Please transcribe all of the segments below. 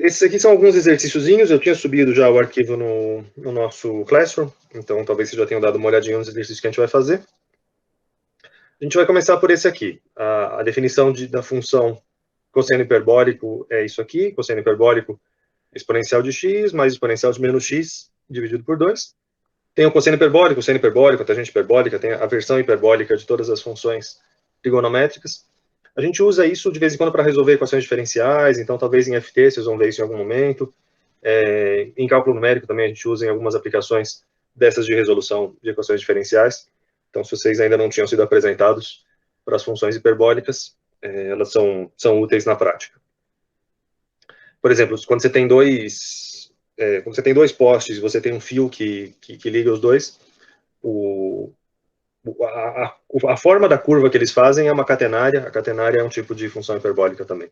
esses aqui são alguns exercíciozinhos, eu tinha subido já o arquivo no nosso Classroom, então talvez vocês já tenham dado uma olhadinha nos exercícios que a gente vai fazer. A gente vai começar por esse aqui, a definição da função cosseno hiperbólico é isso aqui, cosseno hiperbólico exponencial de x mais exponencial de menos x dividido por 2. Tem o cosseno hiperbólico, a tangente hiperbólica, tem a versão hiperbólica de todas as funções trigonométricas. A gente usa isso de vez em quando para resolver equações diferenciais, então talvez em FT vocês vão ver isso em algum momento. Em cálculo numérico também a gente usa em algumas aplicações dessas de resolução de equações diferenciais. Então, se vocês ainda não tinham sido apresentados para as funções hiperbólicas, elas são úteis na prática. Por exemplo, quando você tem dois postes e você tem um fio que liga os dois, a forma da curva que eles fazem é uma catenária. A catenária é um tipo de função hiperbólica também.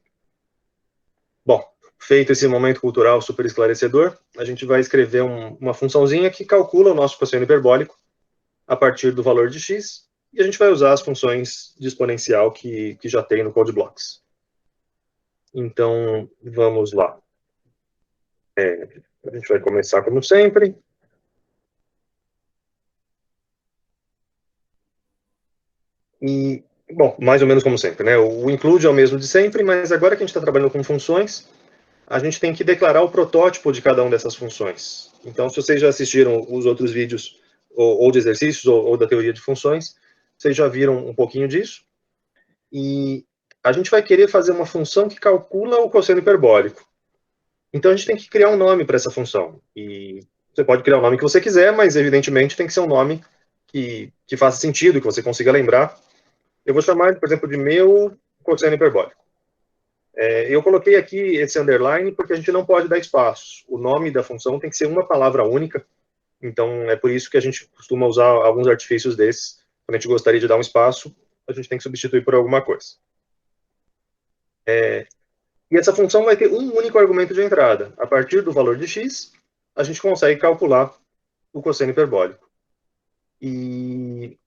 Bom, feito esse momento cultural super esclarecedor, a gente vai escrever uma funçãozinha que calcula o nosso cosseno hiperbólico a partir do valor de x, e a gente vai usar as funções de exponencial que já tem no CodeBlocks. Então, vamos lá. A gente vai começar como sempre. E, bom, mais ou menos como sempre, né? O include é o mesmo de sempre, mas agora que a gente está trabalhando com funções, a gente tem que declarar o protótipo de cada uma dessas funções. Então, se vocês já assistiram os outros vídeos, ou de exercícios, ou da teoria de funções, vocês já viram um pouquinho disso. E a gente vai querer fazer uma função que calcula o cosseno hiperbólico. Então, a gente tem que criar um nome para essa função. E você pode criar o nome que você quiser, mas, evidentemente, tem que ser um nome que faça sentido, que você consiga lembrar. Eu vou chamar, por exemplo, de meu cosseno hiperbólico. Eu coloquei aqui esse underline porque a gente não pode dar espaços. O nome da função tem que ser uma palavra única. Então, é por isso que a gente costuma usar alguns artifícios desses. Quando a gente gostaria de dar um espaço, a gente tem que substituir por alguma coisa. E essa função vai ter um único argumento de entrada. A partir do valor de x, a gente consegue calcular o cosseno hiperbólico. E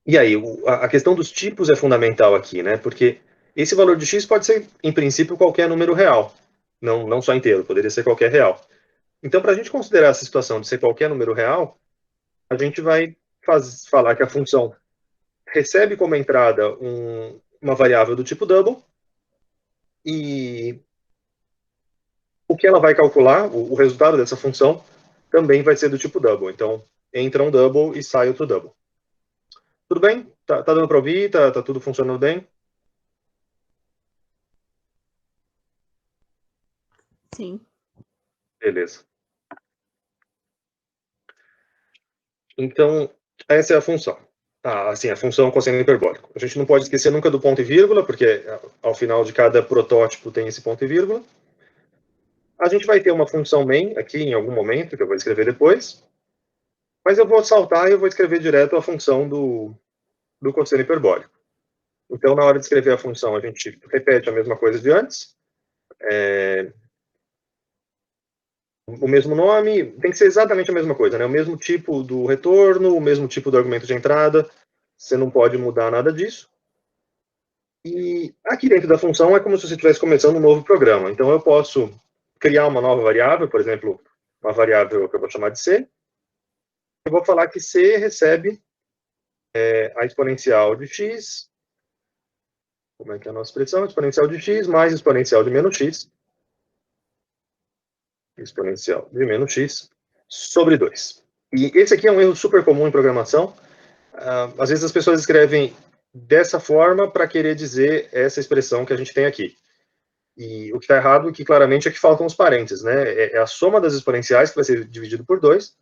aí, a questão dos tipos é fundamental aqui, né? Porque esse valor de x pode ser, em princípio, qualquer número real. Não só inteiro, poderia ser qualquer real. Então, para a gente considerar essa situação de ser qualquer número real, a gente vai falar que a função recebe como entrada uma variável do tipo double, e o que ela vai calcular, o resultado dessa função, também vai ser do tipo double. Então, entra um double e sai outro double. Tudo bem? Tá dando para ouvir? Tá tudo funcionando bem? Sim. Beleza. Então, essa é a função. Assim, a função cosseno hiperbólico. A gente não pode esquecer nunca do ponto e vírgula, porque ao final de cada protótipo tem esse ponto e vírgula. A gente vai ter uma função main aqui em algum momento, que eu vou escrever depois. Mas eu vou saltar e eu vou escrever direto a função do cosseno hiperbólico. Então, na hora de escrever a função, a gente repete a mesma coisa de antes. O mesmo nome, tem que ser exatamente a mesma coisa, né? O mesmo tipo do retorno, o mesmo tipo do argumento de entrada. Você não pode mudar nada disso. E aqui dentro da função é como se você estivesse começando um novo programa. Então, eu posso criar uma nova variável, por exemplo, uma variável que eu vou chamar de C. Eu vou falar que C recebe a exponencial de x. Como é que é a nossa expressão? Exponencial de x mais exponencial de menos x. Exponencial de menos x sobre 2. E esse aqui é um erro super comum em programação. Às vezes as pessoas escrevem dessa forma para querer dizer essa expressão que a gente tem aqui. E o que está errado, que claramente é que faltam os parênteses, né? É a soma das exponenciais que vai ser dividido por 2.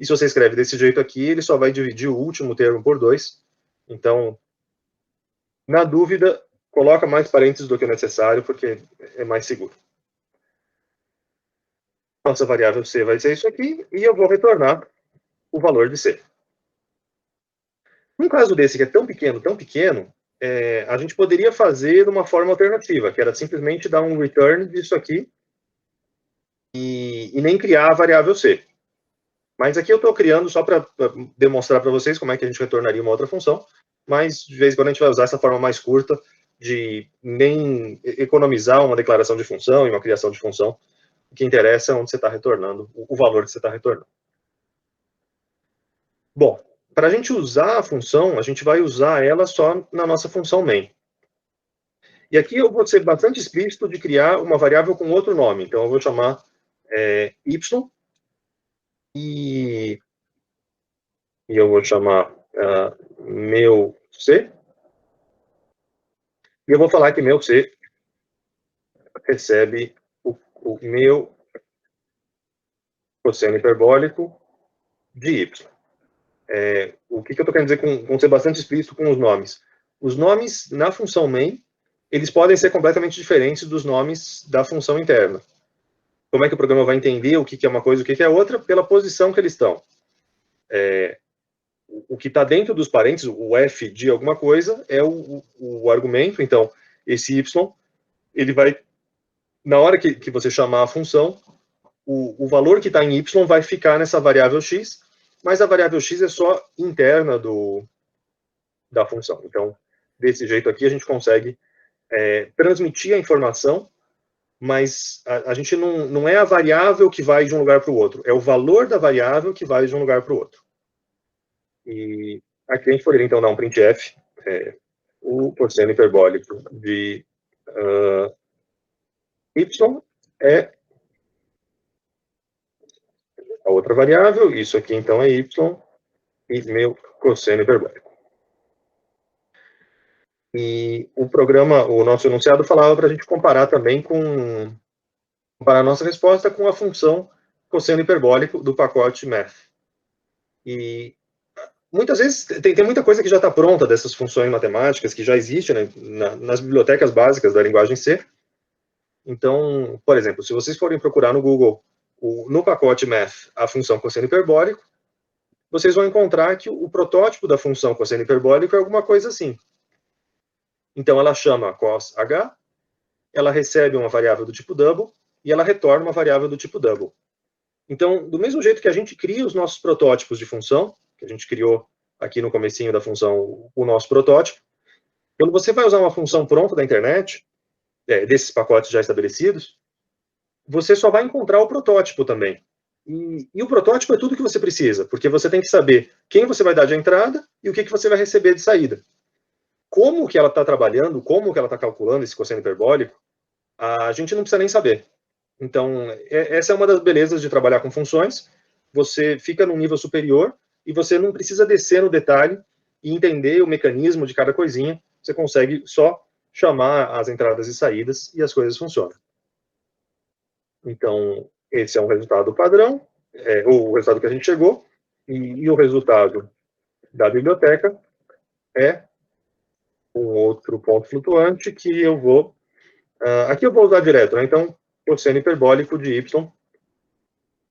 E se você escreve desse jeito aqui, ele só vai dividir o último termo por 2. Então, na dúvida, coloca mais parênteses do que o necessário, porque é mais seguro. Nossa variável C vai ser isso aqui, e eu vou retornar o valor de C. Num caso desse que é tão pequeno, a gente poderia fazer de uma forma alternativa, que era simplesmente dar um return disso aqui e nem criar a variável C. Mas aqui eu estou criando só para demonstrar para vocês como é que a gente retornaria uma outra função, mas de vez em quando a gente vai usar essa forma mais curta, de nem economizar uma declaração de função e uma criação de função. O que interessa é onde você está retornando, o valor que você está retornando. Bom, para a gente usar a função, a gente vai usar ela só na nossa função main. E aqui eu vou ser bastante explícito de criar uma variável com outro nome. Então, eu vou chamar y, e eu vou chamar meu c, e eu vou falar que meu c recebe o meu cosseno hiperbólico de y. O que eu estou querendo dizer com ser bastante explícito com os nomes? Os nomes na função main, eles podem ser completamente diferentes dos nomes da função interna. Como é que o programa vai entender o que é uma coisa e o que é outra? Pela posição que eles estão. O que está dentro dos parênteses, o f de alguma coisa, é o argumento. Então, esse y, ele vai, na hora que você chamar a função, o valor que está em y vai ficar nessa variável x, mas a variável x é só interna da função. Então, desse jeito aqui, a gente consegue transmitir a informação, mas a gente não é a variável que vai de um lugar para o outro, é o valor da variável que vai de um lugar para o outro. E aqui a gente poderia, então, dar um printf, o cosseno hiperbólico de y é a outra variável, isso aqui, então, é y, e meu cosseno hiperbólico. E o programa, o nosso enunciado falava para a gente comparar também comparar a nossa resposta com a função cosseno hiperbólico do pacote math. E muitas vezes tem muita coisa que já está pronta dessas funções matemáticas, que já existe, né, nas bibliotecas básicas da linguagem C. Então, por exemplo, se vocês forem procurar no Google, no pacote math, a função cosseno hiperbólico, vocês vão encontrar que o protótipo da função cosseno hiperbólico é alguma coisa assim. Então, ela chama cos h, ela recebe uma variável do tipo double, e ela retorna uma variável do tipo double. Então, do mesmo jeito que a gente cria os nossos protótipos de função, que a gente criou aqui no comecinho da função o nosso protótipo, quando você vai usar uma função pronta da internet, desses pacotes já estabelecidos, você só vai encontrar o protótipo também. E o protótipo é tudo que você precisa, porque você tem que saber quem você vai dar de entrada e o que você vai receber de saída. Como que ela está trabalhando, como que ela está calculando esse cosseno hiperbólico, a gente não precisa nem saber. Então, essa é uma das belezas de trabalhar com funções. Você fica num nível superior e você não precisa descer no detalhe e entender o mecanismo de cada coisinha. Você consegue só chamar as entradas e saídas e as coisas funcionam. Então, esse é um resultado padrão, o resultado que a gente chegou, e o resultado da biblioteca é um outro ponto flutuante que eu vou... aqui eu vou usar direto, né? Então, cosseno hiperbólico de y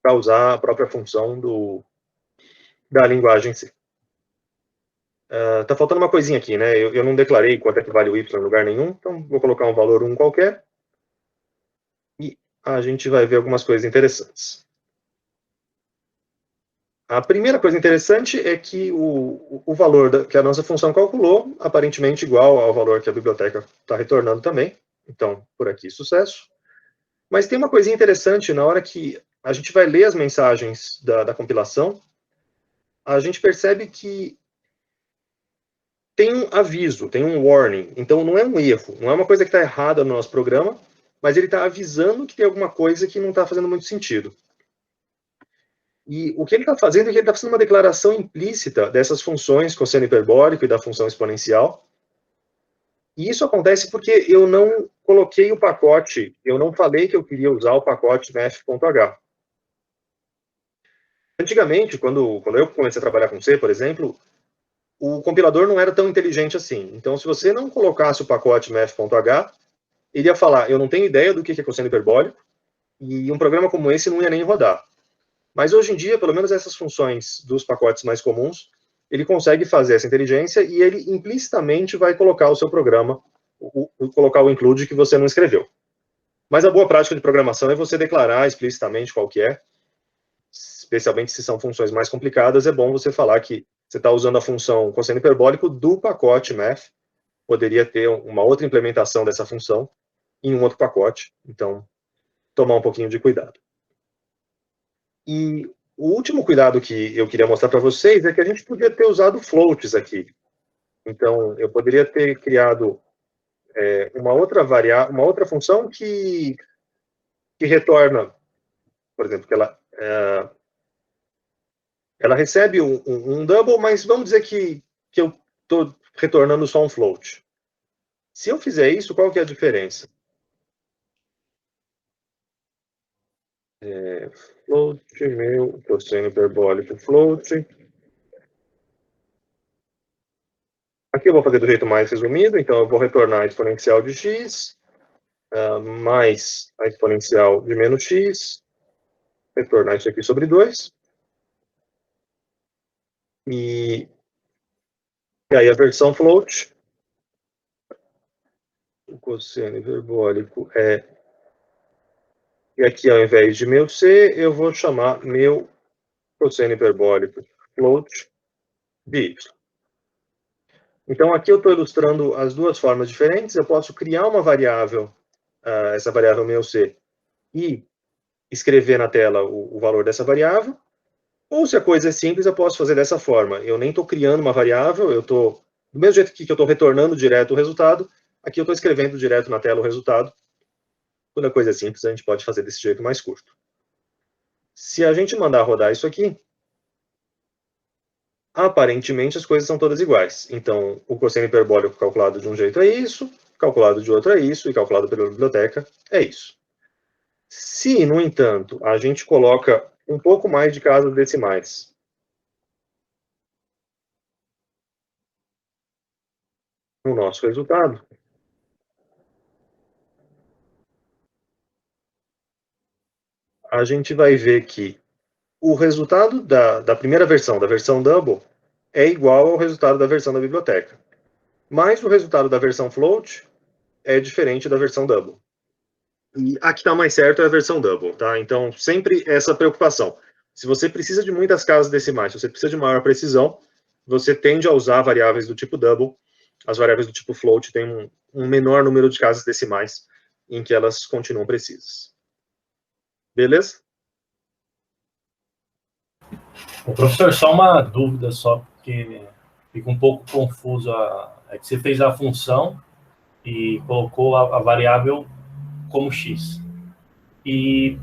para usar a própria função da linguagem C. Tá faltando uma coisinha aqui, né? Eu não declarei quanto é que vale o y em lugar nenhum, então vou colocar um valor 1 qualquer, e a gente vai ver algumas coisas interessantes. A primeira coisa interessante é que o valor que a nossa função calculou, aparentemente igual ao valor que a biblioteca está retornando também. Então, por aqui, sucesso. Mas tem uma coisinha interessante, na hora que a gente vai ler as mensagens da compilação, a gente percebe que tem um aviso, tem um warning. Então, não é um erro, não é uma coisa que está errada no nosso programa, mas ele está avisando que tem alguma coisa que não está fazendo muito sentido. E o que ele está fazendo é que ele está fazendo uma declaração implícita dessas funções cosseno hiperbólico e da função exponencial. E isso acontece porque eu não coloquei o pacote, eu não falei que eu queria usar o pacote math.h. Antigamente, quando eu comecei a trabalhar com C, por exemplo, o compilador não era tão inteligente assim. Então, se você não colocasse o pacote math.h, ele ia falar, eu não tenho ideia do que é cosseno hiperbólico, e um programa como esse não ia nem rodar. Mas hoje em dia, pelo menos essas funções dos pacotes mais comuns, ele consegue fazer essa inteligência e ele implicitamente vai colocar o seu programa, colocar o include que você não escreveu. Mas a boa prática de programação é você declarar explicitamente qual que é, especialmente se são funções mais complicadas, é bom você falar que você está usando a função cosseno hiperbólico do pacote math, poderia ter uma outra implementação dessa função em um outro pacote. Então, tomar um pouquinho de cuidado. E o último cuidado que eu queria mostrar para vocês é que a gente podia ter usado floats aqui. Então, eu poderia ter criado uma outra função que retorna, por exemplo, que ela recebe um double, mas vamos dizer que eu estou retornando só um float. Se eu fizer isso, qual que é a diferença? Float, meu cosseno hiperbólico float. Aqui eu vou fazer do jeito mais resumido, então eu vou retornar a exponencial de x, mais a exponencial de menos x, retornar isso aqui sobre 2. E aí a versão float, o cosseno hiperbólico e aqui ao invés de meu c, eu vou chamar meu cosseno hiperbólico float de y. Então aqui eu estou ilustrando as duas formas diferentes. Eu posso criar uma variável, essa variável meu c, e escrever na tela o valor dessa variável. Ou se a coisa é simples, eu posso fazer dessa forma. Eu nem estou criando uma variável, eu estou, do mesmo jeito que eu estou retornando direto o resultado, aqui eu estou escrevendo direto na tela o resultado. Quando a coisa é simples, a gente pode fazer desse jeito mais curto. Se a gente mandar rodar isso aqui, aparentemente as coisas são todas iguais. Então, o cosseno hiperbólico calculado de um jeito é isso, calculado de outro é isso, e calculado pela biblioteca é isso. Se, no entanto, a gente coloca um pouco mais de casas decimais no nosso resultado, a gente vai ver que o resultado da primeira versão, da versão double, é igual ao resultado da versão da biblioteca. Mas o resultado da versão float é diferente da versão double. E a que está mais certo é a versão double, tá? Então, sempre essa preocupação. Se você precisa de muitas casas decimais, se você precisa de maior precisão, você tende a usar variáveis do tipo double. As variáveis do tipo float têm um menor número de casas decimais em que elas continuam precisas. Beleza? O professor, só uma dúvida só, porque fica um pouco confuso. É que você fez a função e colocou a variável como x. E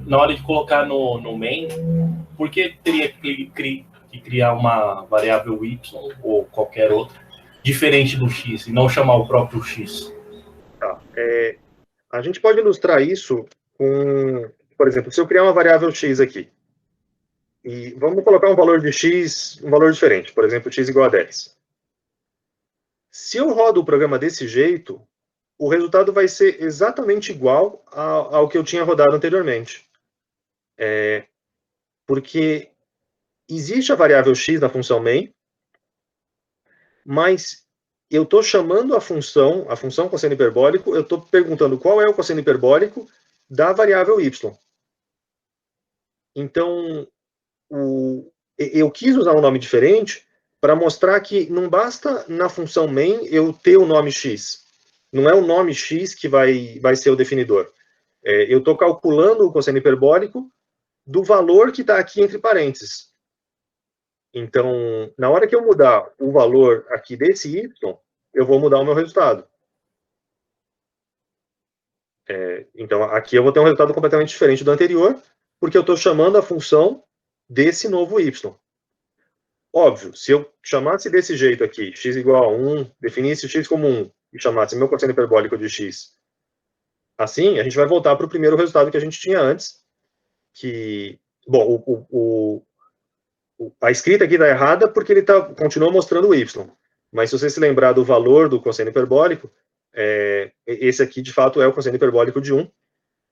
na hora de colocar no main, por que teria que criar uma variável y ou qualquer outra diferente do x e não chamar o próprio x? Tá. A gente pode ilustrar isso com, por exemplo, se eu criar uma variável x aqui, e vamos colocar um valor de x, um valor diferente, por exemplo, x igual a 10. Se eu rodo o programa desse jeito, o resultado vai ser exatamente igual ao que eu tinha rodado anteriormente. Porque existe a variável x na função main, mas eu estou chamando a função cosseno hiperbólico, eu estou perguntando qual é o cosseno hiperbólico da variável y. Então, eu quis usar um nome diferente para mostrar que não basta na função main eu ter o nome x. Não é o nome x que vai ser o definidor. Eu estou calculando o cosseno hiperbólico do valor que está aqui entre parênteses. Então, na hora que eu mudar o valor aqui desse y, eu vou mudar o meu resultado. Então, aqui eu vou ter um resultado completamente diferente do anterior, porque eu estou chamando a função desse novo y. Óbvio, se eu chamasse desse jeito aqui, x igual a 1, definisse x como 1, e chamasse meu cosseno hiperbólico de x assim, a gente vai voltar para o primeiro resultado que a gente tinha antes, que, bom, a escrita aqui está errada porque ele continua mostrando o y. Mas se você se lembrar do valor do cosseno hiperbólico, esse aqui, de fato, é o cosseno hiperbólico de 1.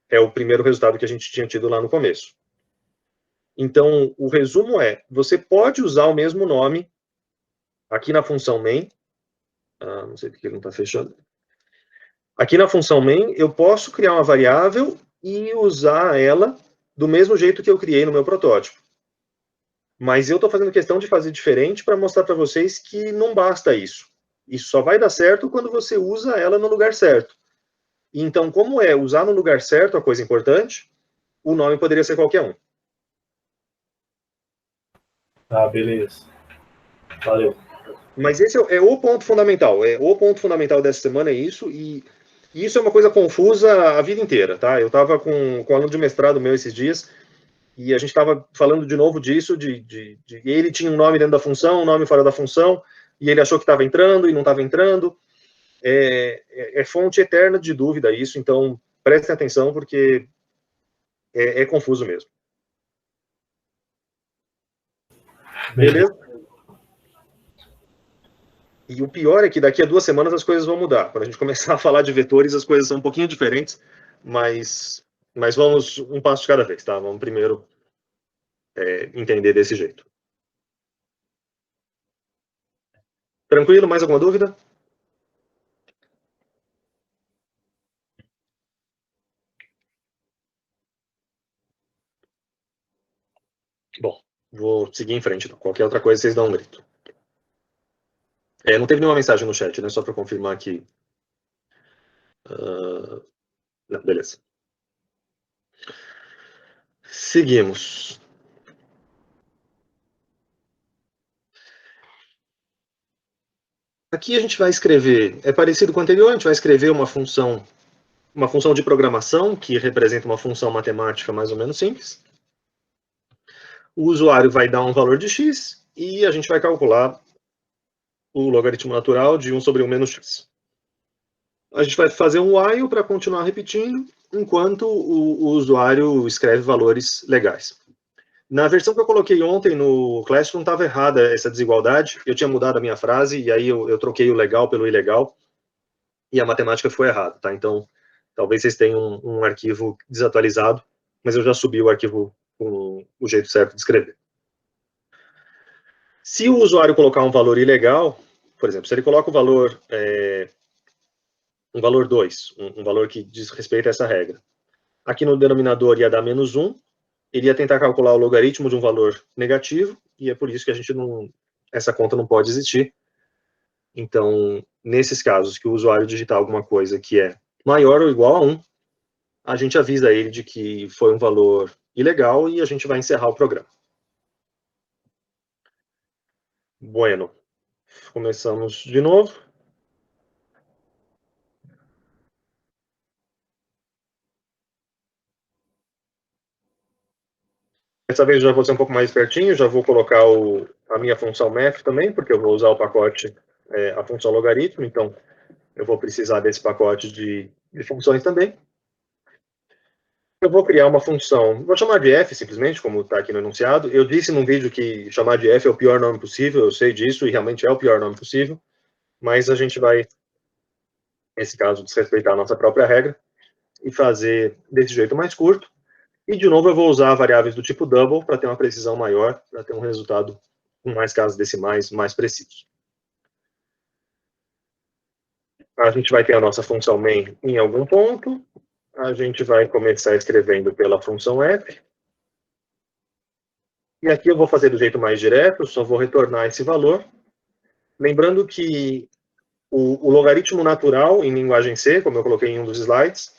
É o primeiro resultado que a gente tinha tido lá no começo. Então, o resumo você pode usar o mesmo nome aqui na função main. Não sei porque ele não está fechando. Aqui na função main, eu posso criar uma variável e usar ela do mesmo jeito que eu criei no meu protótipo. Mas eu estou fazendo questão de fazer diferente para mostrar para vocês que não basta isso. Isso só vai dar certo quando você usa ela no lugar certo. Então, como é usar no lugar certo a coisa importante, o nome poderia ser qualquer um. Tá, beleza. Valeu. Mas esse é o ponto fundamental. O ponto fundamental dessa semana é isso, e isso é uma coisa confusa a vida inteira, tá? Eu estava com um aluno de mestrado meu esses dias, e a gente estava falando de novo disso, ele tinha um nome dentro da função, um nome fora da função, e ele achou que estava entrando e não estava entrando. É fonte eterna de dúvida isso, então prestem atenção, porque é confuso mesmo. Beleza? E o pior é que daqui a 2 semanas as coisas vão mudar. Quando a gente começar a falar de vetores, as coisas são um pouquinho diferentes, mas vamos um passo de cada vez, tá? Vamos primeiro entender desse jeito. Tranquilo? Mais alguma dúvida? Bom, vou seguir em frente. Então. Qualquer outra coisa, vocês dão um grito. Não teve nenhuma mensagem no chat, né? Só para confirmar aqui. Não, beleza. Seguimos. Aqui a gente vai escrever, é parecido com o anterior, a gente vai escrever uma função de programação que representa uma função matemática mais ou menos simples. O usuário vai dar um valor de x e a gente vai calcular o logaritmo natural de 1 sobre 1 menos x. A gente vai fazer um while para continuar repetindo, enquanto o usuário escreve valores legais. Na versão que eu coloquei ontem no Classroom, estava errada essa desigualdade. Eu tinha mudado a minha frase, e aí eu troquei o legal pelo ilegal, e a matemática foi errada, tá? Então, talvez vocês tenham um arquivo desatualizado, mas eu já subi o arquivo com o jeito certo de escrever. Se o usuário colocar um valor ilegal, por exemplo, se ele coloca o valor, um valor 2, um valor que diz respeito a essa regra, aqui no denominador ia dar menos 1, ele ia tentar calcular o logaritmo de um valor negativo, e é por isso que a gente essa conta não pode existir. Então, nesses casos que o usuário digitar alguma coisa que é maior ou igual a 1, a gente avisa ele de que foi um valor ilegal e a gente vai encerrar o programa. Bueno, começamos de novo. Dessa vez eu já vou ser um pouco mais espertinho, já vou colocar a minha função math também, porque eu vou usar o pacote, a função logaritmo, então eu vou precisar desse pacote de funções também. Eu vou criar uma função, vou chamar de f simplesmente, como está aqui no enunciado. Eu disse num vídeo que chamar de f é o pior nome possível, eu sei disso, e realmente é o pior nome possível, mas a gente vai, nesse caso, desrespeitar a nossa própria regra e fazer desse jeito mais curto. E, de novo, eu vou usar variáveis do tipo double para ter uma precisão maior, para ter um resultado com mais casas decimais mais precisos. A gente vai ter a nossa função main em algum ponto. A gente vai começar escrevendo pela função f. E aqui eu vou fazer do jeito mais direto, só vou retornar esse valor. Lembrando que o logaritmo natural em linguagem C, como eu coloquei em um dos slides,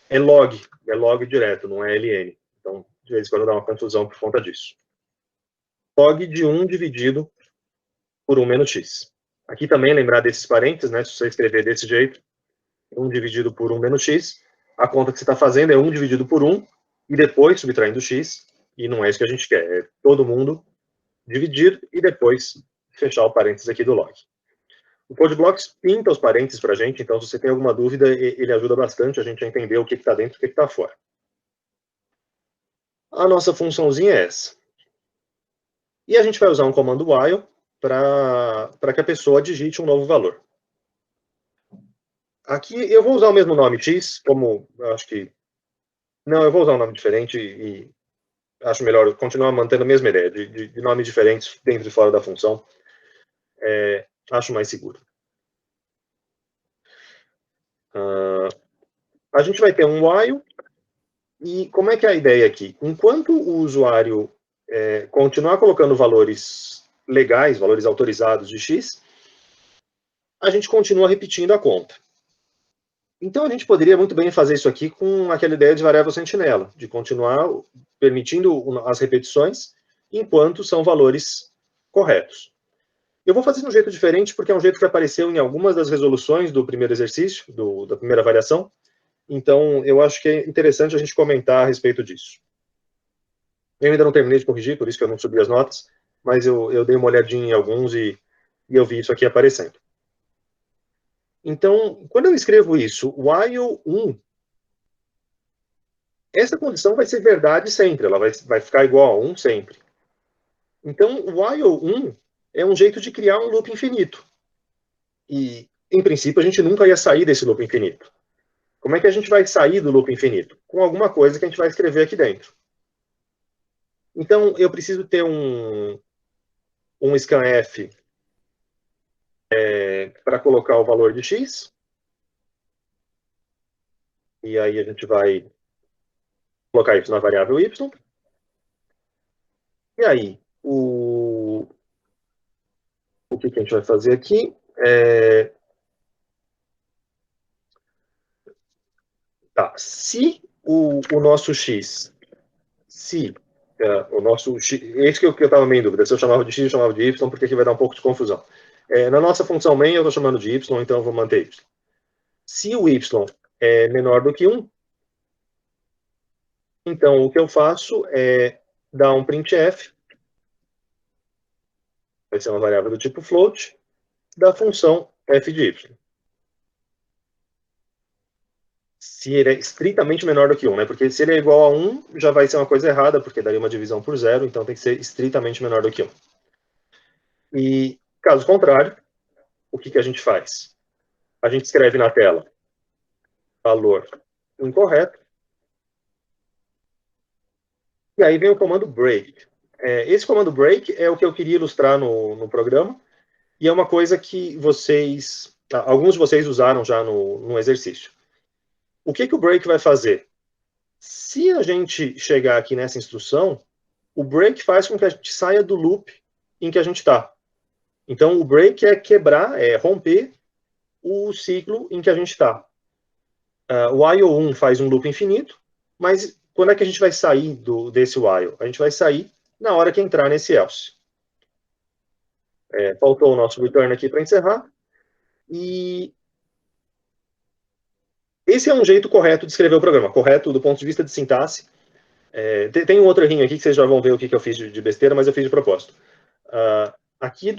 é log direto, não é ln. Então, de vez em quando dá uma confusão por conta disso. Log de 1 dividido por 1 menos x. Aqui também lembrar desses parênteses, né? Se você escrever desse jeito, 1 dividido por 1 menos x, a conta que você está fazendo é 1 dividido por 1, e depois subtraindo x, e não é isso que a gente quer, é todo mundo dividido, e depois fechar o parênteses aqui do log. O CodeBlocks pinta os parênteses para a gente, então se você tem alguma dúvida, ele ajuda bastante a gente a entender o que está dentro e o que está fora. A nossa funçãozinha é essa. E a gente vai usar um comando while para que a pessoa digite um novo valor. Aqui eu vou usar o mesmo nome x, como eu acho que... Não, eu vou usar um nome diferente e acho melhor continuar mantendo a mesma ideia, de nomes diferentes dentro e fora da função. Acho mais seguro. A gente vai ter um while, e como é que é a ideia aqui? Enquanto o usuário continuar colocando valores legais, valores autorizados de x, a gente continua repetindo a conta. Então, a gente poderia muito bem fazer isso aqui com aquela ideia de variável sentinela, de continuar permitindo as repetições enquanto são valores corretos. Eu vou fazer de um jeito diferente, porque é um jeito que apareceu em algumas das resoluções do primeiro exercício, da primeira variação. Então, eu acho que é interessante a gente comentar a respeito disso. Eu ainda não terminei de corrigir, por isso que eu não subi as notas, mas eu dei uma olhadinha em alguns e eu vi isso aqui aparecendo. Então, quando eu escrevo isso, while 1, essa condição vai ser verdade sempre, ela vai ficar igual a 1 sempre. Então, while 1 é um jeito de criar um loop infinito. E, em princípio, a gente nunca ia sair desse loop infinito. Como é que a gente vai sair do loop infinito? Com alguma coisa que a gente vai escrever aqui dentro. Então, eu preciso ter um scanf para colocar o valor de x. E aí a gente vai colocar isso na variável y. E aí, o que a gente vai fazer aqui? Se o nosso x, o nosso x, esse que eu estava meio em dúvida, se eu chamava de x ou chamava de y, porque aqui vai dar um pouco de confusão. Na nossa função main eu estou chamando de y, então eu vou manter y. Se o y é menor do que 1, então o que eu faço é dar um printf, vai ser uma variável do tipo float, da função f de y. Se ele é estritamente menor do que 1, né? Porque se ele é igual a 1, já vai ser uma coisa errada, porque daria uma divisão por 0, então tem que ser estritamente menor do que 1. E, caso contrário, o que a gente faz? A gente escreve na tela valor incorreto, e aí vem o comando break. Esse comando break é o que eu queria ilustrar no programa, e é uma coisa que alguns de vocês usaram já no exercício. O que o break vai fazer? Se a gente chegar aqui nessa instrução, o break faz com que a gente saia do loop em que a gente está. Então, o break é quebrar, é romper o ciclo em que a gente está. O while 1 faz um loop infinito, mas quando é que a gente vai sair desse while? A gente vai sair na hora que entrar nesse else. Faltou o nosso return aqui para encerrar. E esse é um jeito correto de escrever o programa, correto do ponto de vista de sintaxe. Tem um outro errinho aqui que vocês já vão ver o que eu fiz de besteira, mas eu fiz de propósito. Aqui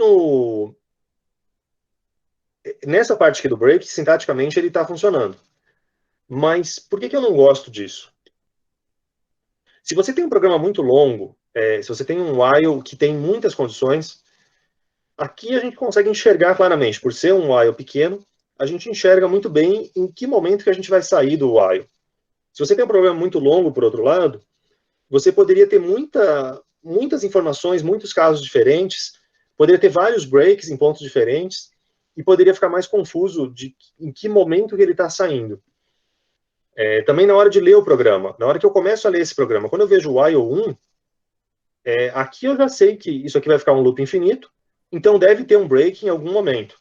nessa parte aqui do break, sintaticamente ele está funcionando. Mas por que eu não gosto disso? Se você tem um programa muito longo, se você tem um while que tem muitas condições, aqui a gente consegue enxergar claramente. Por ser um while pequeno, a gente enxerga muito bem em que momento que a gente vai sair do while. Se você tem um programa muito longo, por outro lado, você poderia ter muitas informações, muitos casos diferentes, poderia ter vários breaks em pontos diferentes, e poderia ficar mais confuso em que momento que ele está saindo. Também na hora de ler o programa, na hora que eu começo a ler esse programa, quando eu vejo o while 1, aqui eu já sei que isso aqui vai ficar um loop infinito, então deve ter um break em algum momento.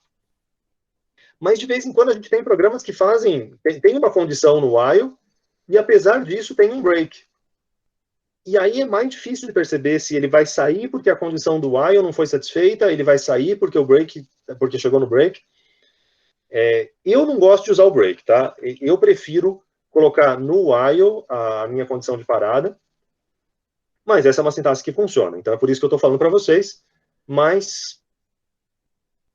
Mas de vez em quando a gente tem programas que tem uma condição no while, e apesar disso tem um break. E aí é mais difícil de perceber se ele vai sair porque a condição do while não foi satisfeita, ele vai sair porque chegou no break. Eu não gosto de usar o break, tá? Eu prefiro colocar no while a minha condição de parada, mas essa é uma sintaxe que funciona. Então é por isso que eu estou falando para vocês, mas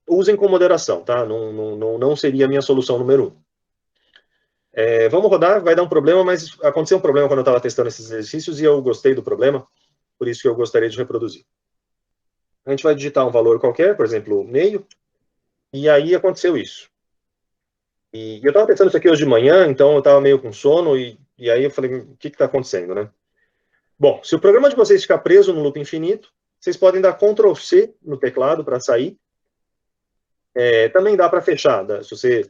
usem com moderação, tá? Não seria a minha solução número 1. Vamos rodar, vai dar um problema, mas aconteceu um problema quando eu estava testando esses exercícios e eu gostei do problema, por isso que eu gostaria de reproduzir. A gente vai digitar um valor qualquer, por exemplo, meio, e aí aconteceu isso. E eu estava pensando isso aqui hoje de manhã, então eu estava meio com sono, e aí eu falei, o que está acontecendo, né? Bom, se o programa de vocês ficar preso no loop infinito, vocês podem dar Ctrl C no teclado para sair. Também dá para fechar, se você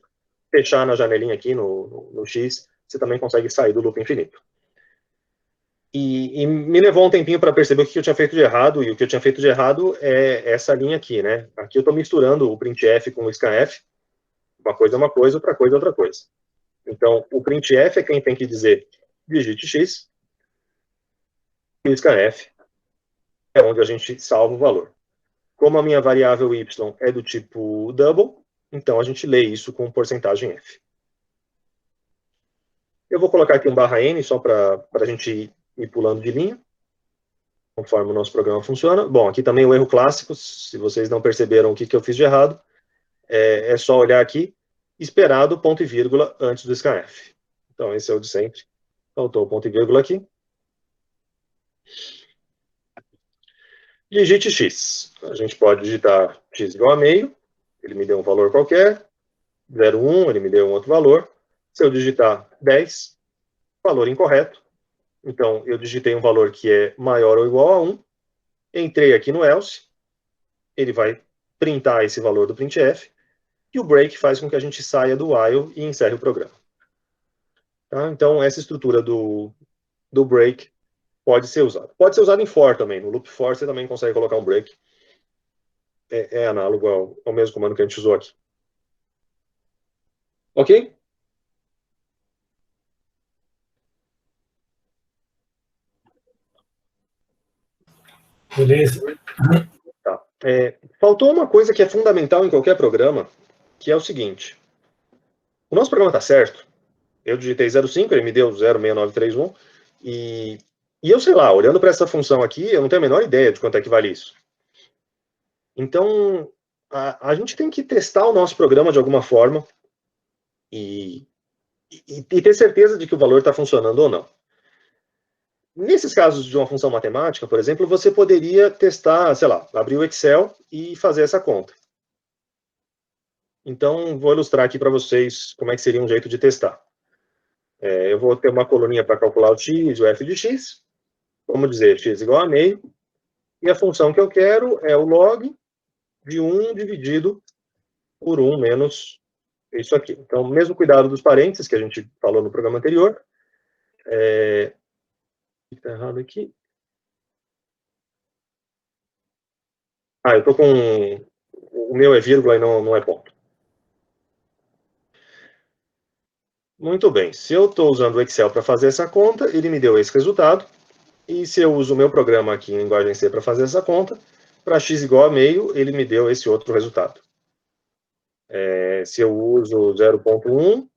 fechar na janelinha aqui no X, você também consegue sair do loop infinito. E me levou um tempinho para perceber o que eu tinha feito de errado, e o que eu tinha feito de errado é essa linha aqui, né? Aqui eu estou misturando o printf com o scanf, Uma coisa é uma coisa, outra coisa é outra coisa. Então, o printf é quem tem que dizer digite x, e o scanf é onde a gente salva o valor. Como a minha variável y é do tipo double, então a gente lê isso com porcentagem f. Eu vou colocar aqui um /n, só para a gente ir pulando de linha, conforme o nosso programa funciona. Bom, aqui também o erro clássico, se vocês não perceberam o que eu fiz de errado, é só olhar aqui, esperado ponto e vírgula antes do scanf. Então, esse é o de sempre. Faltou o ponto e vírgula aqui. Digite x. A gente pode digitar x igual a meio, ele me deu um valor qualquer, 0,1, ele me deu um outro valor. Se eu digitar 10, valor incorreto. Então, eu digitei um valor que é maior ou igual a 1, entrei aqui no else, ele vai printar esse valor do printf, e o break faz com que a gente saia do while e encerre o programa. Tá? Então, essa estrutura do break pode ser usada. Pode ser usado em for também. No loop for você também consegue colocar um break. É análogo ao mesmo comando que a gente usou aqui. Ok? Beleza. Tá. Faltou uma coisa que é fundamental em qualquer programa, que é o seguinte. O nosso programa está certo. Eu digitei 0,5, ele me deu 0,6931, e eu sei lá, olhando para essa função aqui, eu não tenho a menor ideia de quanto é que vale isso. Então, a gente tem que testar o nosso programa de alguma forma e ter certeza de que o valor está funcionando ou não. Nesses casos de uma função matemática, por exemplo, você poderia testar, sei lá, abrir o Excel e fazer essa conta. Então, vou ilustrar aqui para vocês como é que seria um jeito de testar. Eu vou ter uma coluninha para calcular o x e o f de x. Vamos dizer x igual a meio. E a função que eu quero é o log de 1 dividido por 1 menos isso aqui. Então, mesmo cuidado dos parênteses que a gente falou no programa anterior. Está errado aqui. Eu estou com... O meu é vírgula e não é ponto. Muito bem. Se eu estou usando o Excel para fazer essa conta, ele me deu esse resultado. E se eu uso o meu programa aqui em linguagem C para fazer essa conta, para x igual a meio, ele me deu esse outro resultado. Se eu uso 0,1,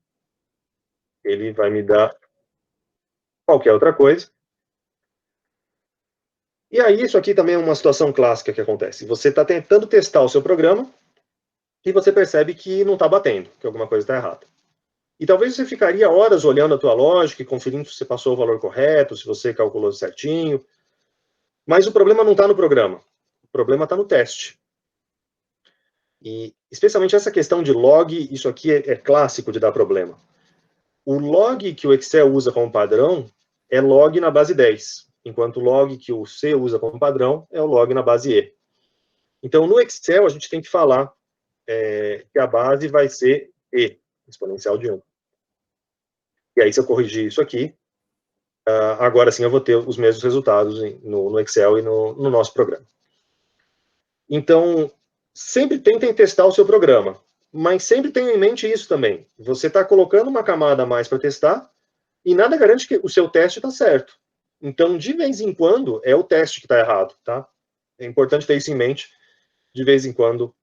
ele vai me dar qualquer outra coisa. E aí, isso aqui também é uma situação clássica que acontece. Você está tentando testar o seu programa e você percebe que não está batendo, que alguma coisa está errada. E talvez você ficaria horas olhando a tua lógica e conferindo se você passou o valor correto, se você calculou certinho. Mas o problema não está no programa. O problema está no teste. E, especialmente essa questão de log, isso aqui é clássico de dar problema. O log que o Excel usa como padrão é log na base 10, enquanto o log que o C usa como padrão é o log na base E. Então, no Excel, a gente tem que falar que a base vai ser E, exponencial de 1. E aí, se eu corrigir isso aqui, agora sim eu vou ter os mesmos resultados no Excel e no nosso programa. Então, sempre tentem testar o seu programa, mas sempre tenham em mente isso também. Você está colocando uma camada a mais para testar e nada garante que o seu teste está certo. Então, de vez em quando, é o teste que está errado, tá? É importante ter isso em mente. De vez em quando,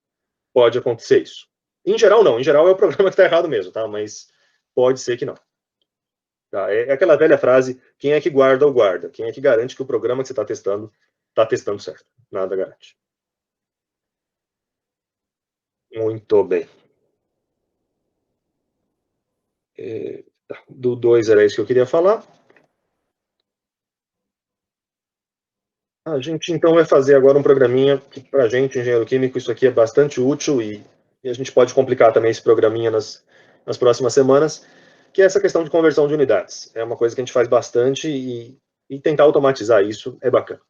pode acontecer isso. Em geral, não. Em geral, é o programa que está errado mesmo, tá? Mas pode ser que não. Tá? É aquela velha frase, quem é que guarda ou guarda? Quem é que garante que o programa que você está testando certo? Nada garante. Muito bem. Do 2 era isso que eu queria falar. A gente, então, vai fazer agora um programinha que, para a gente, engenheiro químico, isso aqui é bastante útil e a gente pode complicar também esse programinha nas próximas semanas, que é essa questão de conversão de unidades. É uma coisa que a gente faz bastante e tentar automatizar isso é bacana.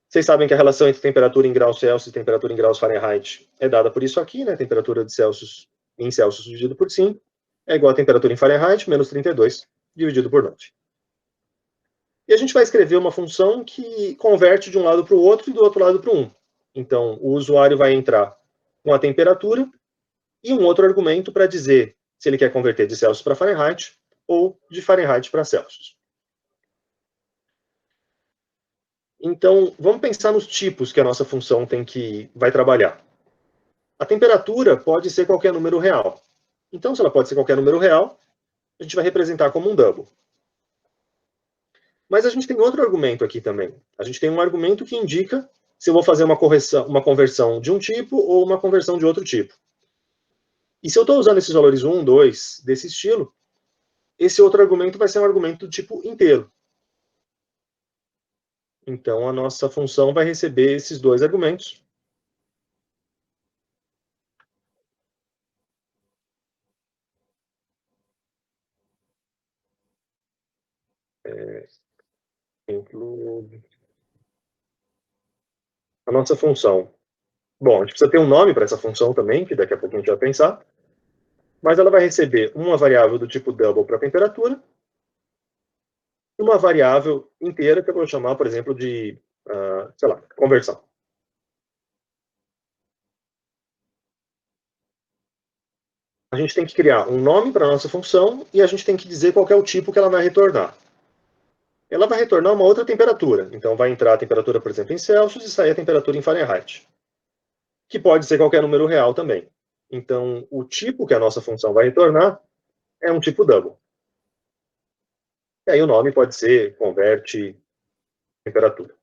Vocês sabem que a relação entre temperatura em graus Celsius e temperatura em graus Fahrenheit é dada por isso aqui, né? Temperatura de Celsius em Celsius dividido por 5 é igual a temperatura em Fahrenheit menos 32 dividido por 9. E a gente vai escrever uma função que converte de um lado para o outro e do outro lado para o 1. Então, o usuário vai entrar com a temperatura e um outro argumento para dizer se ele quer converter de Celsius para Fahrenheit ou de Fahrenheit para Celsius. Então, vamos pensar nos tipos que a nossa função vai trabalhar. A temperatura pode ser qualquer número real. Então, se ela pode ser qualquer número real, a gente vai representar como um double. Mas a gente tem outro argumento aqui também. A gente tem um argumento que indica se eu vou fazer uma conversão de um tipo ou uma conversão de outro tipo. E se eu estou usando esses valores 1, 2 desse estilo, esse outro argumento vai ser um argumento do tipo inteiro. Então, a nossa função vai receber esses dois argumentos. A nossa função. Bom, a gente precisa ter um nome para essa função também, que daqui a pouco a gente vai pensar. Mas ela vai receber uma variável do tipo double para a temperatura, e uma variável inteira que eu vou chamar, por exemplo, de, sei lá, conversão. A gente tem que criar um nome para a nossa função e a gente tem que dizer qual é o tipo que ela vai retornar. Ela vai retornar uma outra temperatura. Então, vai entrar a temperatura, por exemplo, em Celsius e sair a temperatura em Fahrenheit, que pode ser qualquer número real também. Então, o tipo que a nossa função vai retornar é um tipo double. E aí o nome pode ser converte temperatura.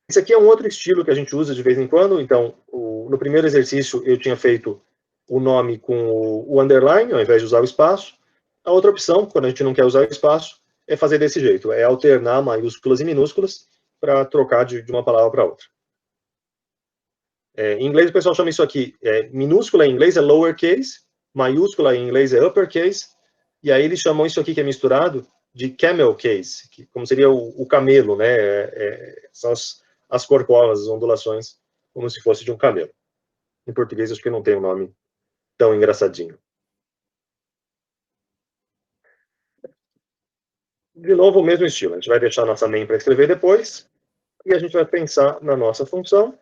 Esse aqui é um outro estilo que a gente usa de vez em quando. Então, no primeiro exercício, eu tinha feito o nome com o underline, ao invés de usar o espaço. A outra opção, quando a gente não quer usar o espaço, é fazer desse jeito, é alternar maiúsculas e minúsculas para trocar de uma palavra para outra. Em inglês, o pessoal chama isso aqui, minúscula em inglês é lowercase, maiúscula em inglês é uppercase, e aí eles chamam isso aqui que é misturado de camel case, que, como seria o camelo, né? São as corcovas, as ondulações, como se fosse de um camelo. Em português, acho que não tem um nome tão engraçadinho. De novo, o mesmo estilo. A gente vai deixar nossa main para escrever depois, e a gente vai pensar na nossa função,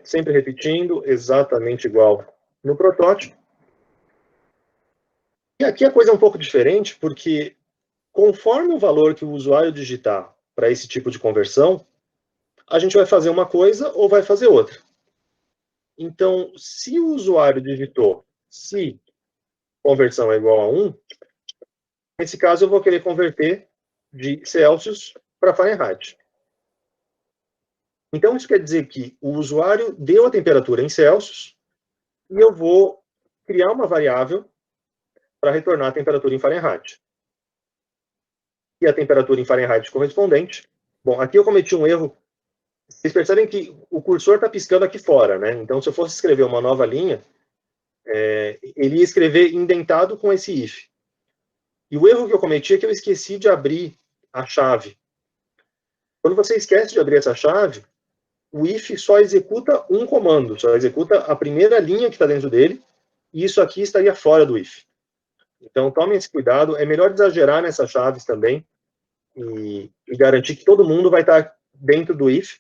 sempre repetindo, exatamente igual no protótipo. E aqui a coisa é um pouco diferente, porque conforme o valor que o usuário digitar para esse tipo de conversão, a gente vai fazer uma coisa ou vai fazer outra. Então, se o usuário digitou se conversão é igual a 1, nesse caso eu vou querer converter de Celsius para Fahrenheit. Então, isso quer dizer que o usuário deu a temperatura em Celsius e eu vou criar uma variável para retornar a temperatura em Fahrenheit. E a temperatura em Fahrenheit correspondente. Bom, aqui eu cometi um erro. Vocês percebem que o cursor está piscando aqui fora, né? Então, se eu fosse escrever uma nova linha, ele ia escrever indentado com esse if. E o erro que eu cometi é que eu esqueci de abrir a chave. Quando você esquece de abrir essa chave, o if só executa um comando, só executa a primeira linha que está dentro dele, e isso aqui estaria fora do if. Então, tomem esse cuidado. É melhor exagerar nessas chaves também e garantir que todo mundo vai estar dentro do if.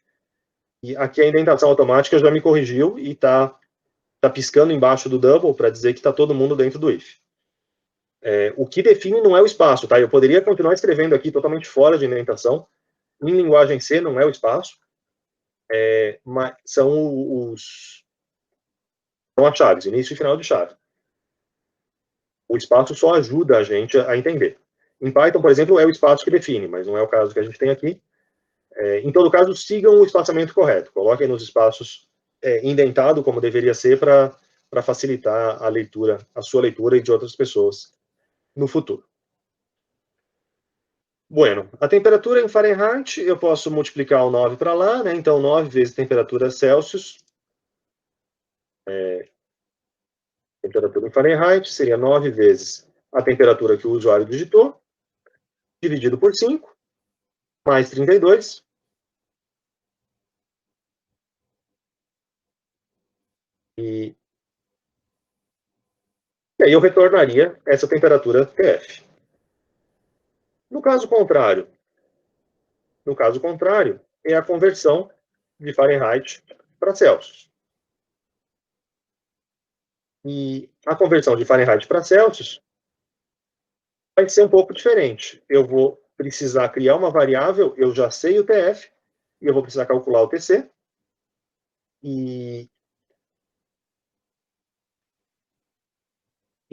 E aqui a indentação automática já me corrigiu e está piscando embaixo do double para dizer que está todo mundo dentro do if. O que define não é o espaço, tá? Eu poderia continuar escrevendo aqui totalmente fora de indentação. Em linguagem C não é o espaço, mas são as chaves, início e final de chave. O espaço só ajuda a gente a entender. Em Python, por exemplo, é o espaço que define, mas não é o caso que a gente tem aqui. Em todo caso, sigam o espaçamento correto. Coloquem nos espaços indentado, como deveria ser, para facilitar a leitura, a sua leitura e de outras pessoas no futuro. Bueno, a temperatura em Fahrenheit, eu posso multiplicar o 9 para lá, né? Então, 9 vezes temperatura Celsius, temperatura em Fahrenheit, seria 9 vezes a temperatura que o usuário digitou, dividido por 5, mais 32. E aí eu retornaria essa temperatura TF. No caso contrário, é a conversão de Fahrenheit para Celsius. E a conversão de Fahrenheit para Celsius vai ser um pouco diferente. Eu vou precisar criar uma variável, eu já sei o TF, e eu vou precisar calcular o TC. E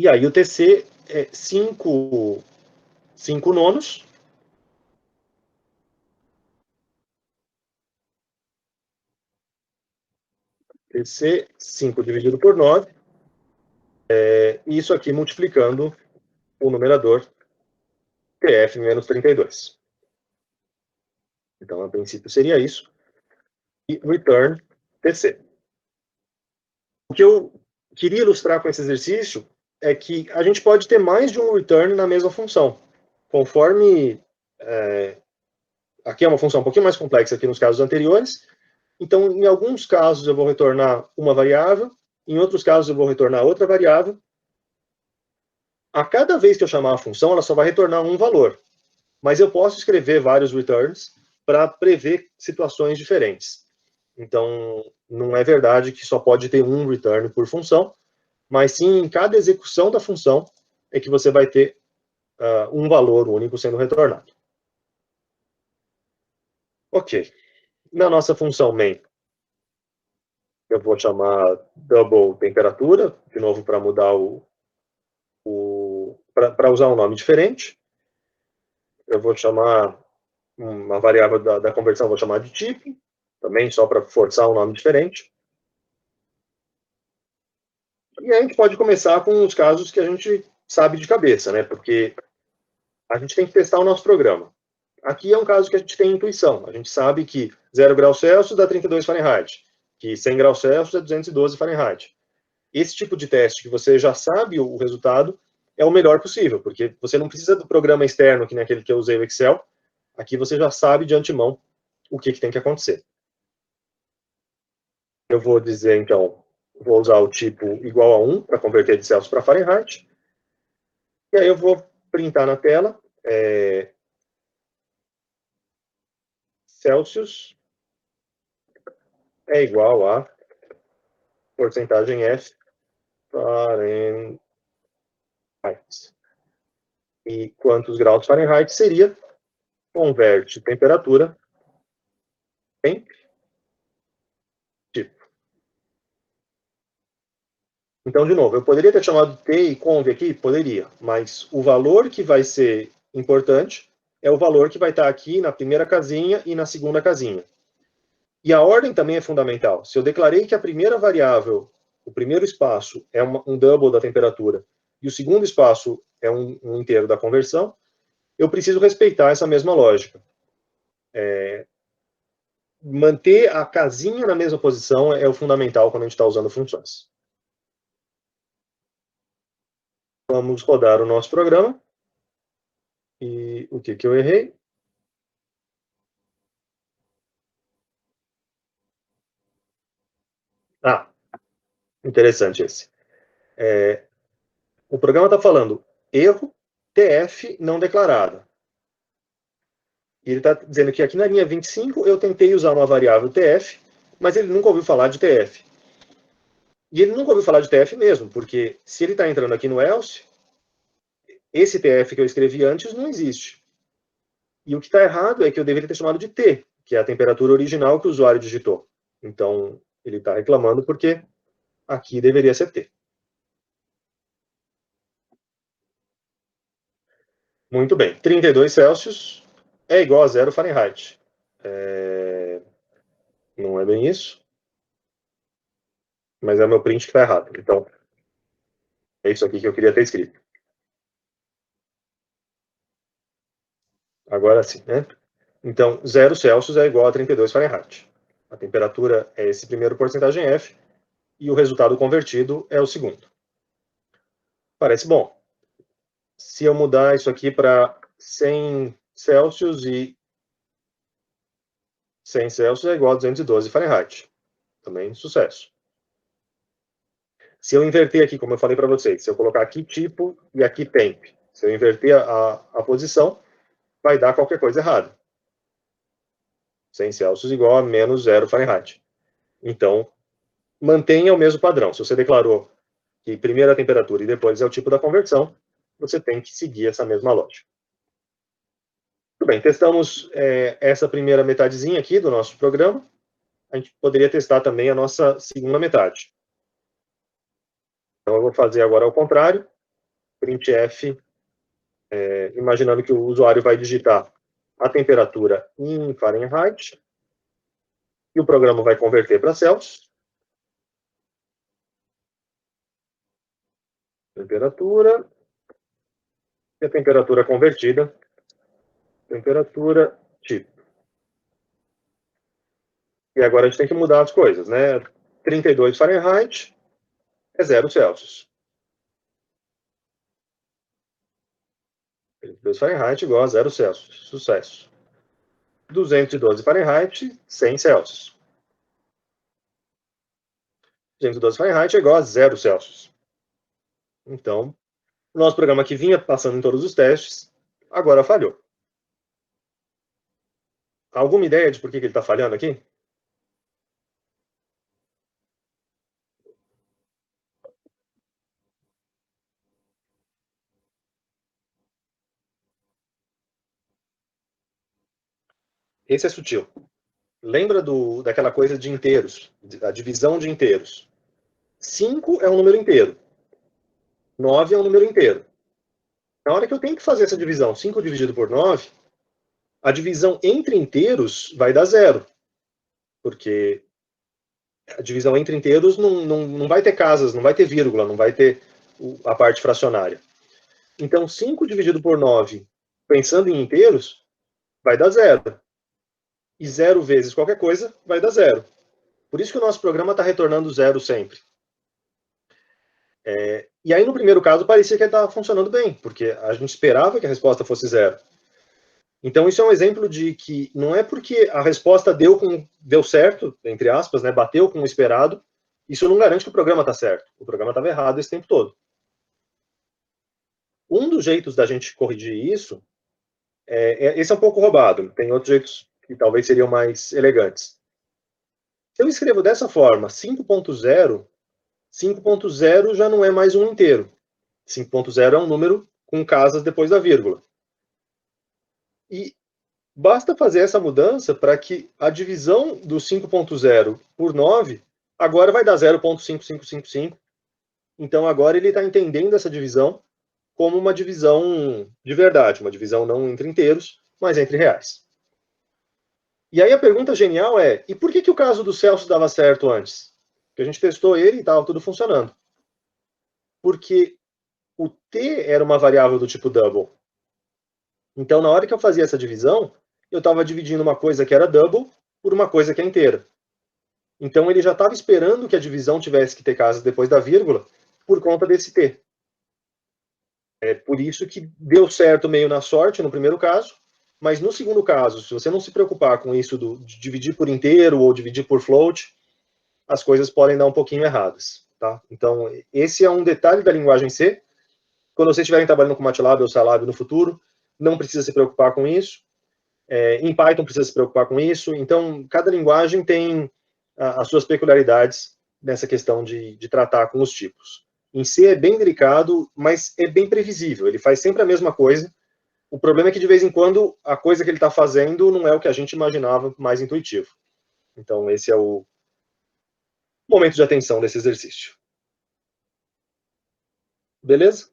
aí o TC é 5 nonos. TC 5 dividido por 9. E isso aqui multiplicando o numerador TF menos 32. Então, a princípio, seria isso. E return TC. O que eu queria ilustrar com esse exercício é que a gente pode ter mais de um return na mesma função. Conforme... aqui é uma função um pouquinho mais complexa que nos casos anteriores. Então, em alguns casos, eu vou retornar uma variável. Em outros casos, eu vou retornar outra variável. A cada vez que eu chamar a função, ela só vai retornar um valor. Mas eu posso escrever vários returns para prever situações diferentes. Então, não é verdade que só pode ter um return por função, mas sim em cada execução da função é que você vai ter um valor único sendo retornado. Ok. Na nossa função main, eu vou chamar double temperatura, de novo para mudar para usar um nome diferente. Eu vou chamar uma variável da conversão, vou chamar de tipo, também só para forçar um nome diferente. E aí a gente pode começar com os casos que a gente sabe de cabeça, né? Porque a gente tem que testar o nosso programa. Aqui é um caso que a gente tem intuição. A gente sabe que 0 graus Celsius dá 32 Fahrenheit, que 100 graus Celsius é 212 Fahrenheit. Esse tipo de teste que você já sabe o resultado é o melhor possível, porque você não precisa do programa externo, que nem aquele que eu usei o Excel. Aqui você já sabe de antemão o que tem que acontecer. Eu vou dizer, então, vou usar o tipo igual a 1 para converter de Celsius para Fahrenheit. E aí eu vou printar na tela Celsius é igual a porcentagem F Fahrenheit. E quantos graus Fahrenheit seria? Converte temperatura em tipo. Então, de novo, eu poderia ter chamado T e conv aqui? Poderia, mas o valor que vai ser importante é o valor que vai estar aqui na primeira casinha e na segunda casinha. E a ordem também é fundamental. Se eu declarei que a primeira variável, o primeiro espaço, é um double da temperatura, e o segundo espaço é um inteiro da conversão, eu preciso respeitar essa mesma lógica. Manter a casinha na mesma posição é o fundamental quando a gente está usando funções. Vamos rodar o nosso programa. E o que eu errei? Ah, interessante esse. O programa está falando erro TF não declarado. E ele está dizendo que aqui na linha 25 eu tentei usar uma variável TF, mas ele nunca ouviu falar de TF. E ele nunca ouviu falar de TF mesmo, porque se ele está entrando aqui no else, esse TF que eu escrevi antes não existe. E o que está errado é que eu deveria ter chamado de T, que é a temperatura original que o usuário digitou. Então, ele está reclamando porque aqui deveria ser T. Muito bem. 32 Celsius é igual a 0 Fahrenheit. Não é bem isso. Mas é o meu print que está errado. Então, é isso aqui que eu queria ter escrito. Agora sim, né? Então, 0 Celsius é igual a 32 Fahrenheit. A temperatura é esse primeiro porcentagem F, e o resultado convertido é o segundo. Parece bom. Se eu mudar isso aqui para 100 Celsius e 100 Celsius é igual a 212 Fahrenheit. Também sucesso. Se eu inverter aqui, como eu falei para vocês, se eu colocar aqui tipo e aqui temp, se eu inverter a posição, vai dar qualquer coisa errada. 100 Celsius igual a menos 0 Fahrenheit. Então, mantenha o mesmo padrão. Se você declarou que primeiro é a temperatura e depois é o tipo da conversão, você tem que seguir essa mesma lógica. Tudo bem, testamos essa primeira metadezinha aqui do nosso programa. A gente poderia testar também a nossa segunda metade. Então, eu vou fazer agora ao contrário. Printf, imaginando que o usuário vai digitar a temperatura em Fahrenheit, e o programa vai converter para Celsius. Temperatura, e a temperatura convertida, temperatura tipo. E agora a gente tem que mudar as coisas, né? 32 Fahrenheit é 0 Celsius. 32 Fahrenheit igual a 0 Celsius. Sucesso. 212 Fahrenheit, 100 Celsius. 212 Fahrenheit é igual a 0 Celsius. Então, o nosso programa que vinha passando em todos os testes, agora falhou. Alguma ideia de por que ele está falhando aqui? Esse é sutil. Lembra daquela coisa de inteiros, a divisão de inteiros. 5 é um número inteiro. 9 é um número inteiro. Na hora que eu tenho que fazer essa divisão, 5 dividido por 9, a divisão entre inteiros vai dar 0. Porque a divisão entre inteiros não vai ter casas, não vai ter vírgula, não vai ter a parte fracionária. Então, 5 dividido por 9, pensando em inteiros, vai dar 0. E 0 vezes qualquer coisa vai dar 0. Por isso que o nosso programa está retornando 0 sempre. E aí, no primeiro caso, parecia que ele estava funcionando bem, porque a gente esperava que a resposta fosse 0. Então, isso é um exemplo de que não é porque a resposta deu certo, entre aspas, né, bateu com o esperado, isso não garante que o programa está certo. O programa estava errado esse tempo todo. Um dos jeitos da gente corrigir isso, esse é um pouco roubado, tem outros jeitos que talvez seriam mais elegantes. Se eu escrevo dessa forma, 5.0, 5.0 já não é mais um inteiro. 5.0 é um número com casas depois da vírgula. E basta fazer essa mudança para que a divisão do 5.0 por 9 agora vai dar 0.5555. Então agora ele está entendendo essa divisão como uma divisão de verdade, uma divisão não entre inteiros, mas entre reais. E aí a pergunta genial é, e por que o caso do Celsius dava certo antes? Porque a gente testou ele e estava tudo funcionando. Porque o t era uma variável do tipo double. Então, na hora que eu fazia essa divisão, eu estava dividindo uma coisa que era double por uma coisa que é inteira. Então, ele já estava esperando que a divisão tivesse que ter casas depois da vírgula por conta desse t. É por isso que deu certo meio na sorte no primeiro caso, mas no segundo caso, se você não se preocupar com isso de dividir por inteiro ou dividir por float, as coisas podem dar um pouquinho erradas. Tá? Então, esse é um detalhe da linguagem C. Quando vocês estiverem trabalhando com MATLAB ou Scilab no futuro, não precisa se preocupar com isso. Em Python precisa se preocupar com isso. Então, cada linguagem tem as suas peculiaridades nessa questão de tratar com os tipos. Em C é bem delicado, mas é bem previsível. Ele faz sempre a mesma coisa. O problema é que, de vez em quando, a coisa que ele está fazendo não é o que a gente imaginava mais intuitivo. Então, esse é o momento de atenção desse exercício. Beleza?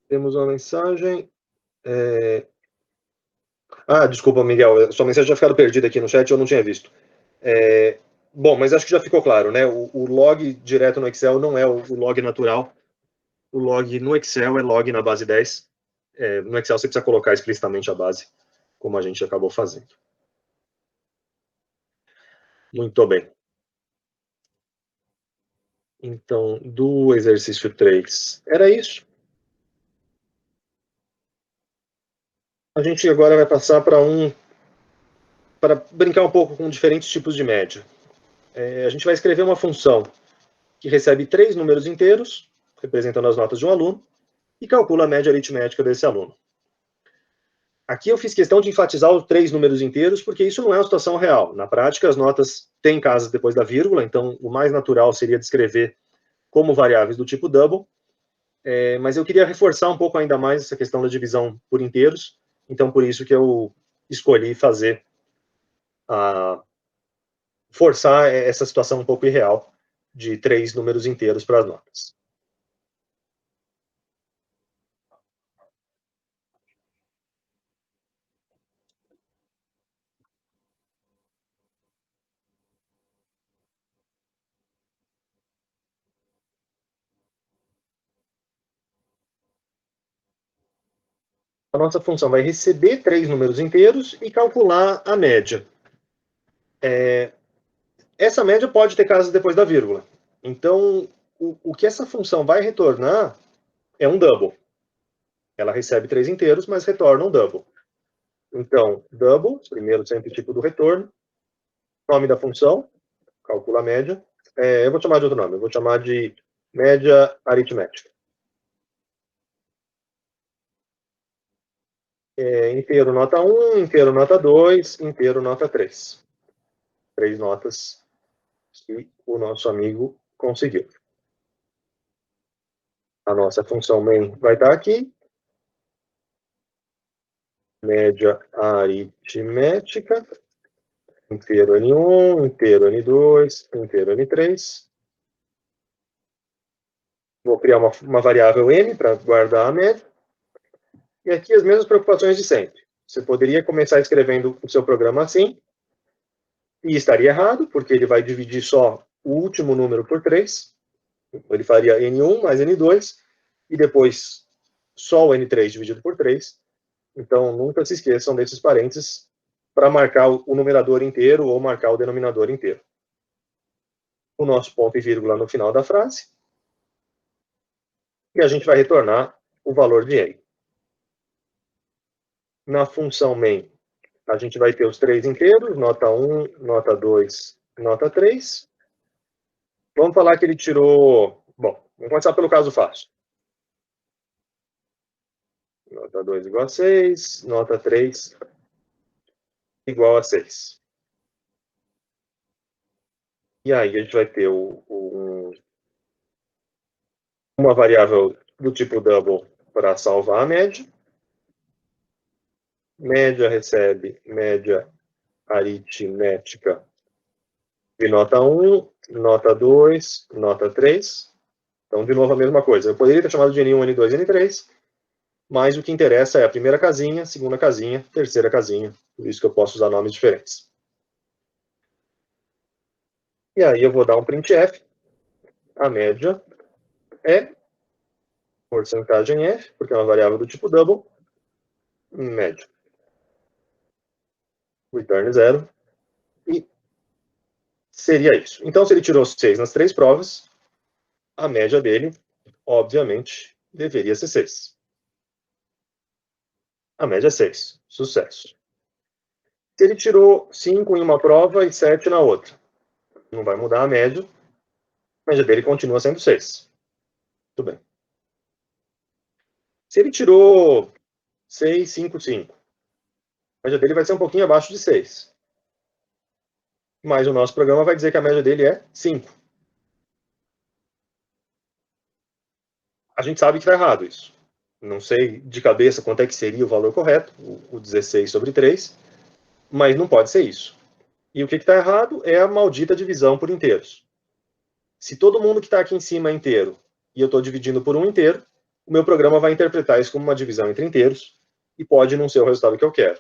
Temos uma mensagem. Desculpa, Miguel. Sua mensagem já ficou perdida aqui no chat, eu não tinha visto. Bom, mas acho que já ficou claro, né? O log direto no Excel não é o log natural. O log no Excel é log na base 10. No Excel você precisa colocar explicitamente a base, como a gente acabou fazendo. Muito bem. Então, do exercício 3, era isso. A gente agora vai passar para brincar um pouco com diferentes tipos de média. A gente vai escrever uma função que recebe 3 números inteiros, representando as notas de um aluno, e calcula a média aritmética desse aluno. Aqui eu fiz questão de enfatizar os 3 números inteiros, porque isso não é uma situação real. Na prática, as notas têm casas depois da vírgula, então o mais natural seria descrever como variáveis do tipo double, mas eu queria reforçar um pouco ainda mais essa questão da divisão por inteiros, então por isso que eu escolhi forçar essa situação um pouco irreal de 3 números inteiros para as notas. A nossa função vai receber 3 números inteiros e calcular a média. Essa média pode ter casas depois da vírgula. Então, o que essa função vai retornar é um double. Ela recebe 3 inteiros, mas retorna um double. Então, double, primeiro sempre tipo do retorno, nome da função, calcula a média. Eu vou chamar de outro nome, eu vou chamar de média aritmética. Inteiro nota 1, inteiro nota 2, inteiro nota 3. 3 notas que o nosso amigo conseguiu. A nossa função main vai estar aqui. Média aritmética. Inteiro N1, inteiro N2, inteiro N3. Vou criar uma variável M para guardar a média. E aqui as mesmas preocupações de sempre. Você poderia começar escrevendo o seu programa assim, e estaria errado, porque ele vai dividir só o último número por 3. Ele faria N1 mais N2, e depois só o N3 dividido por 3. Então, nunca se esqueçam desses parênteses para marcar o numerador inteiro ou marcar o denominador inteiro. O nosso ponto e vírgula no final da frase. E a gente vai retornar o valor de N. Na função main, a gente vai ter os 3 inteiros, nota 1, nota 2, nota 3. Vamos falar que ele tirou... Bom, vamos começar pelo caso fácil. Nota 2 igual a 6, nota 3 igual a 6. E aí a gente vai ter uma variável do tipo double para salvar a média. Média recebe média aritmética de nota 1, nota 2, nota 3. Então, de novo, a mesma coisa. Eu poderia ter chamado de N1, N2, N3, mas o que interessa é a primeira casinha, segunda casinha, terceira casinha. Por isso que eu posso usar nomes diferentes. E aí eu vou dar um printf. A média é porcentagem f, porque é uma variável do tipo double, média. Return 0. E seria isso. Então, se ele tirou 6 nas 3 provas, a média dele, obviamente, deveria ser 6. A média é 6. Sucesso. Se ele tirou 5 em uma prova e 7 na outra, não vai mudar a média dele continua sendo 6. Tudo bem. Se ele tirou 6, 5, 5, a média dele vai ser um pouquinho abaixo de 6. Mas o nosso programa vai dizer que a média dele é 5. A gente sabe que está errado isso. Não sei de cabeça quanto é que seria o valor correto, o 16 sobre 3, mas não pode ser isso. E o que está errado é a maldita divisão por inteiros. Se todo mundo que está aqui em cima é inteiro e eu estou dividindo por um inteiro, o meu programa vai interpretar isso como uma divisão entre inteiros e pode não ser o resultado que eu quero.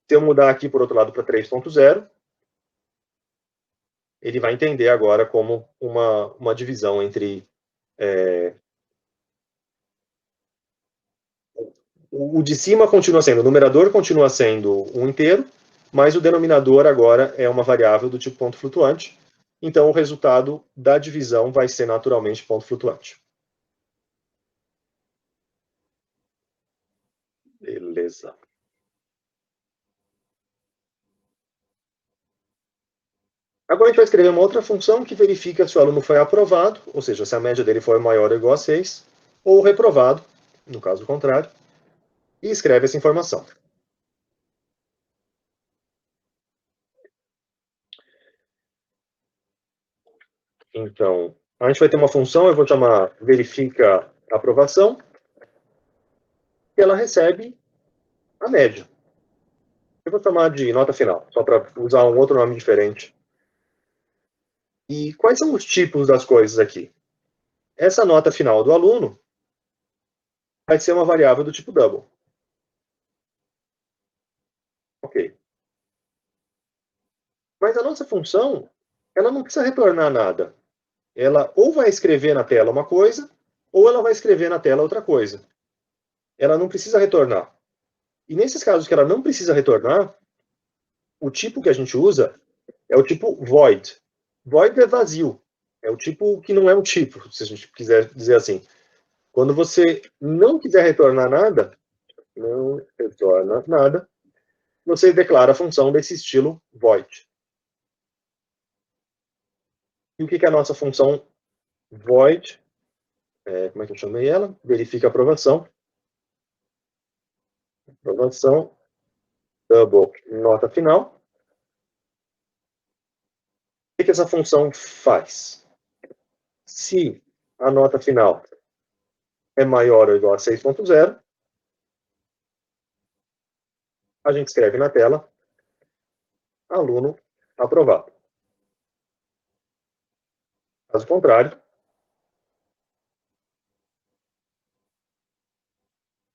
Se eu mudar aqui, por outro lado, para 3.0, ele vai entender agora como uma divisão entre... o de cima continua sendo, o numerador continua sendo um inteiro, mas o denominador agora é uma variável do tipo ponto flutuante, então o resultado da divisão vai ser naturalmente ponto flutuante. Beleza. Agora a gente vai escrever uma outra função que verifica se o aluno foi aprovado, ou seja, se a média dele foi maior ou igual a 6, ou reprovado, no caso contrário. e escreve essa informação. Então, a gente vai ter uma função, eu vou chamar verifica aprovação, e ela recebe a média. Eu vou chamar de nota final, só para usar um outro nome diferente. E quais são os tipos das coisas aqui? Essa nota final do aluno vai ser uma variável do tipo double. Ok. Mas a nossa função, ela não precisa retornar nada. Ela ou vai escrever na tela uma coisa, ou ela vai escrever na tela outra coisa. Ela não precisa retornar. E nesses casos que ela não precisa retornar, o tipo que a gente usa é o tipo void. Void é vazio. É o tipo que não é um tipo, se a gente quiser dizer assim. Quando você não quiser retornar nada, não retorna nada, você declara a função desse estilo void. E o que é a nossa função void? Como é que eu chamei ela? Verifica a aprovação. Aprovação, double, nota final. O que essa função faz? Se a nota final é maior ou igual a 6.0, a gente escreve na tela, aluno aprovado. Caso contrário,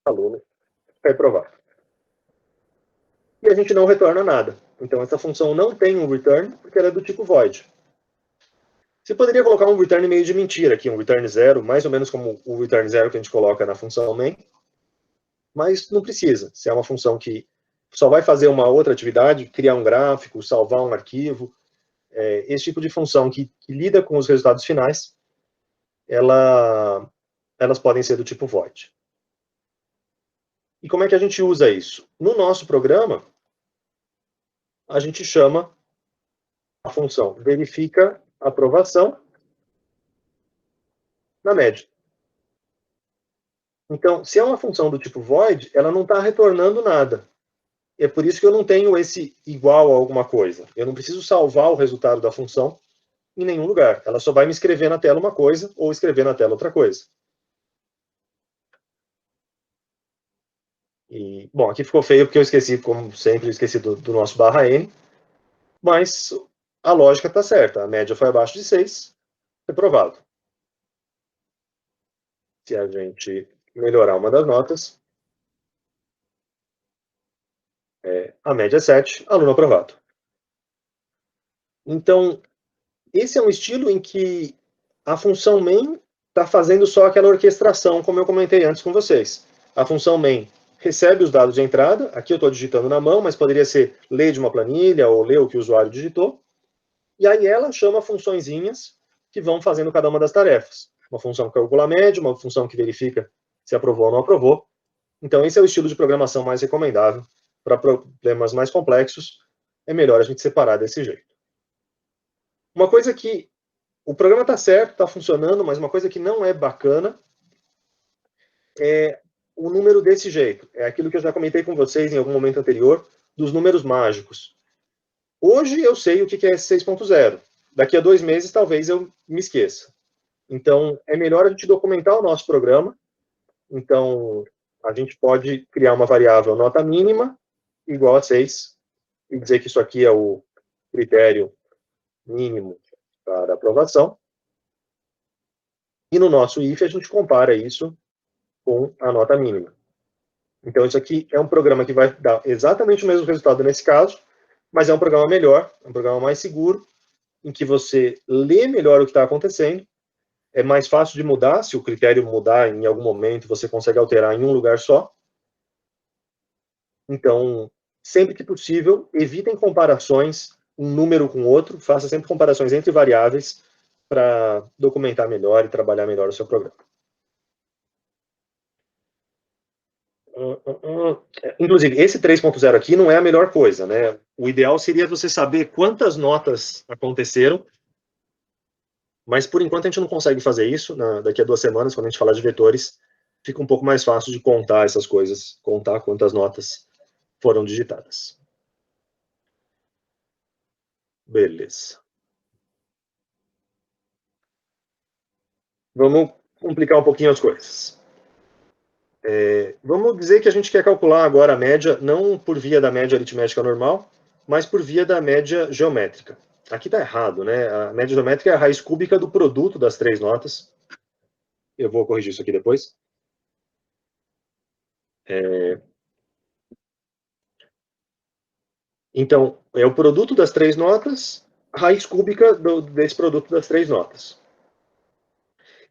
aluno reprovado. E a gente não retorna nada. Então, essa função não tem um return, porque ela é do tipo void. Você poderia colocar um return meio de mentira aqui, um return zero, mais ou menos como o return zero que a gente coloca na função main, mas não precisa. Se é uma função que só vai fazer uma outra atividade, criar um gráfico, salvar um arquivo, esse tipo de função que lida com os resultados finais, elas podem ser do tipo void. E como é que a gente usa isso? No nosso programa, a gente chama a função verifica aprovação na média. Então, se é uma função do tipo void, ela não está retornando nada. É por isso que eu não tenho esse igual a alguma coisa. Eu não preciso salvar o resultado da função em nenhum lugar. Ela só vai me escrever na tela uma coisa ou escrever na tela outra coisa. E, bom, aqui ficou feio porque eu esqueci, como sempre, eu esqueci do nosso barra N, mas a lógica está certa. A média foi abaixo de 6, reprovado. Se a gente melhorar uma das notas, a média é 7, aluno aprovado. Então, esse é um estilo em que a função main está fazendo só aquela orquestração, como eu comentei antes com vocês. A função main recebe os dados de entrada, aqui eu estou digitando na mão, mas poderia ser ler de uma planilha ou ler o que o usuário digitou, e aí ela chama funçõezinhas que vão fazendo cada uma das tarefas. Uma função que calcula a média, uma função que verifica se aprovou ou não aprovou. Então, esse é o estilo de programação mais recomendável. Para problemas mais complexos, é melhor a gente separar desse jeito. Uma coisa que o programa está certo, está funcionando, mas uma coisa que não é bacana é o número desse jeito. É aquilo que eu já comentei com vocês em algum momento anterior, dos números mágicos. Hoje eu sei o que é 6.0. Daqui a 2 meses, talvez eu me esqueça. Então, é melhor a gente documentar o nosso programa. Então, a gente pode criar uma variável nota mínima igual a 6 e dizer que isso aqui é o critério mínimo para aprovação. E no nosso if, a gente compara isso com a nota mínima. Então, isso aqui é um programa que vai dar exatamente o mesmo resultado nesse caso, mas é um programa melhor, é um programa mais seguro, em que você lê melhor o que está acontecendo, é mais fácil de mudar, se o critério mudar em algum momento, você consegue alterar em um lugar só. Então, sempre que possível, evitem comparações, um número com outro, faça sempre comparações entre variáveis para documentar melhor e trabalhar melhor o seu programa. Inclusive, esse 3.0 aqui não é a melhor coisa, né? O ideal seria você saber quantas notas aconteceram, mas por enquanto a gente não consegue fazer isso. Daqui a 2 semanas, quando a gente falar de vetores, fica um pouco mais fácil de contar essas coisas, contar quantas notas foram digitadas. Beleza. Vamos complicar um pouquinho as coisas. Vamos dizer que a gente quer calcular agora a média, não por via da média aritmética normal, mas por via da média geométrica. Aqui está errado, né? A média geométrica é a raiz cúbica do produto das três notas. Eu vou corrigir isso aqui depois. Então, é o produto das três notas, raiz cúbica desse produto das três notas.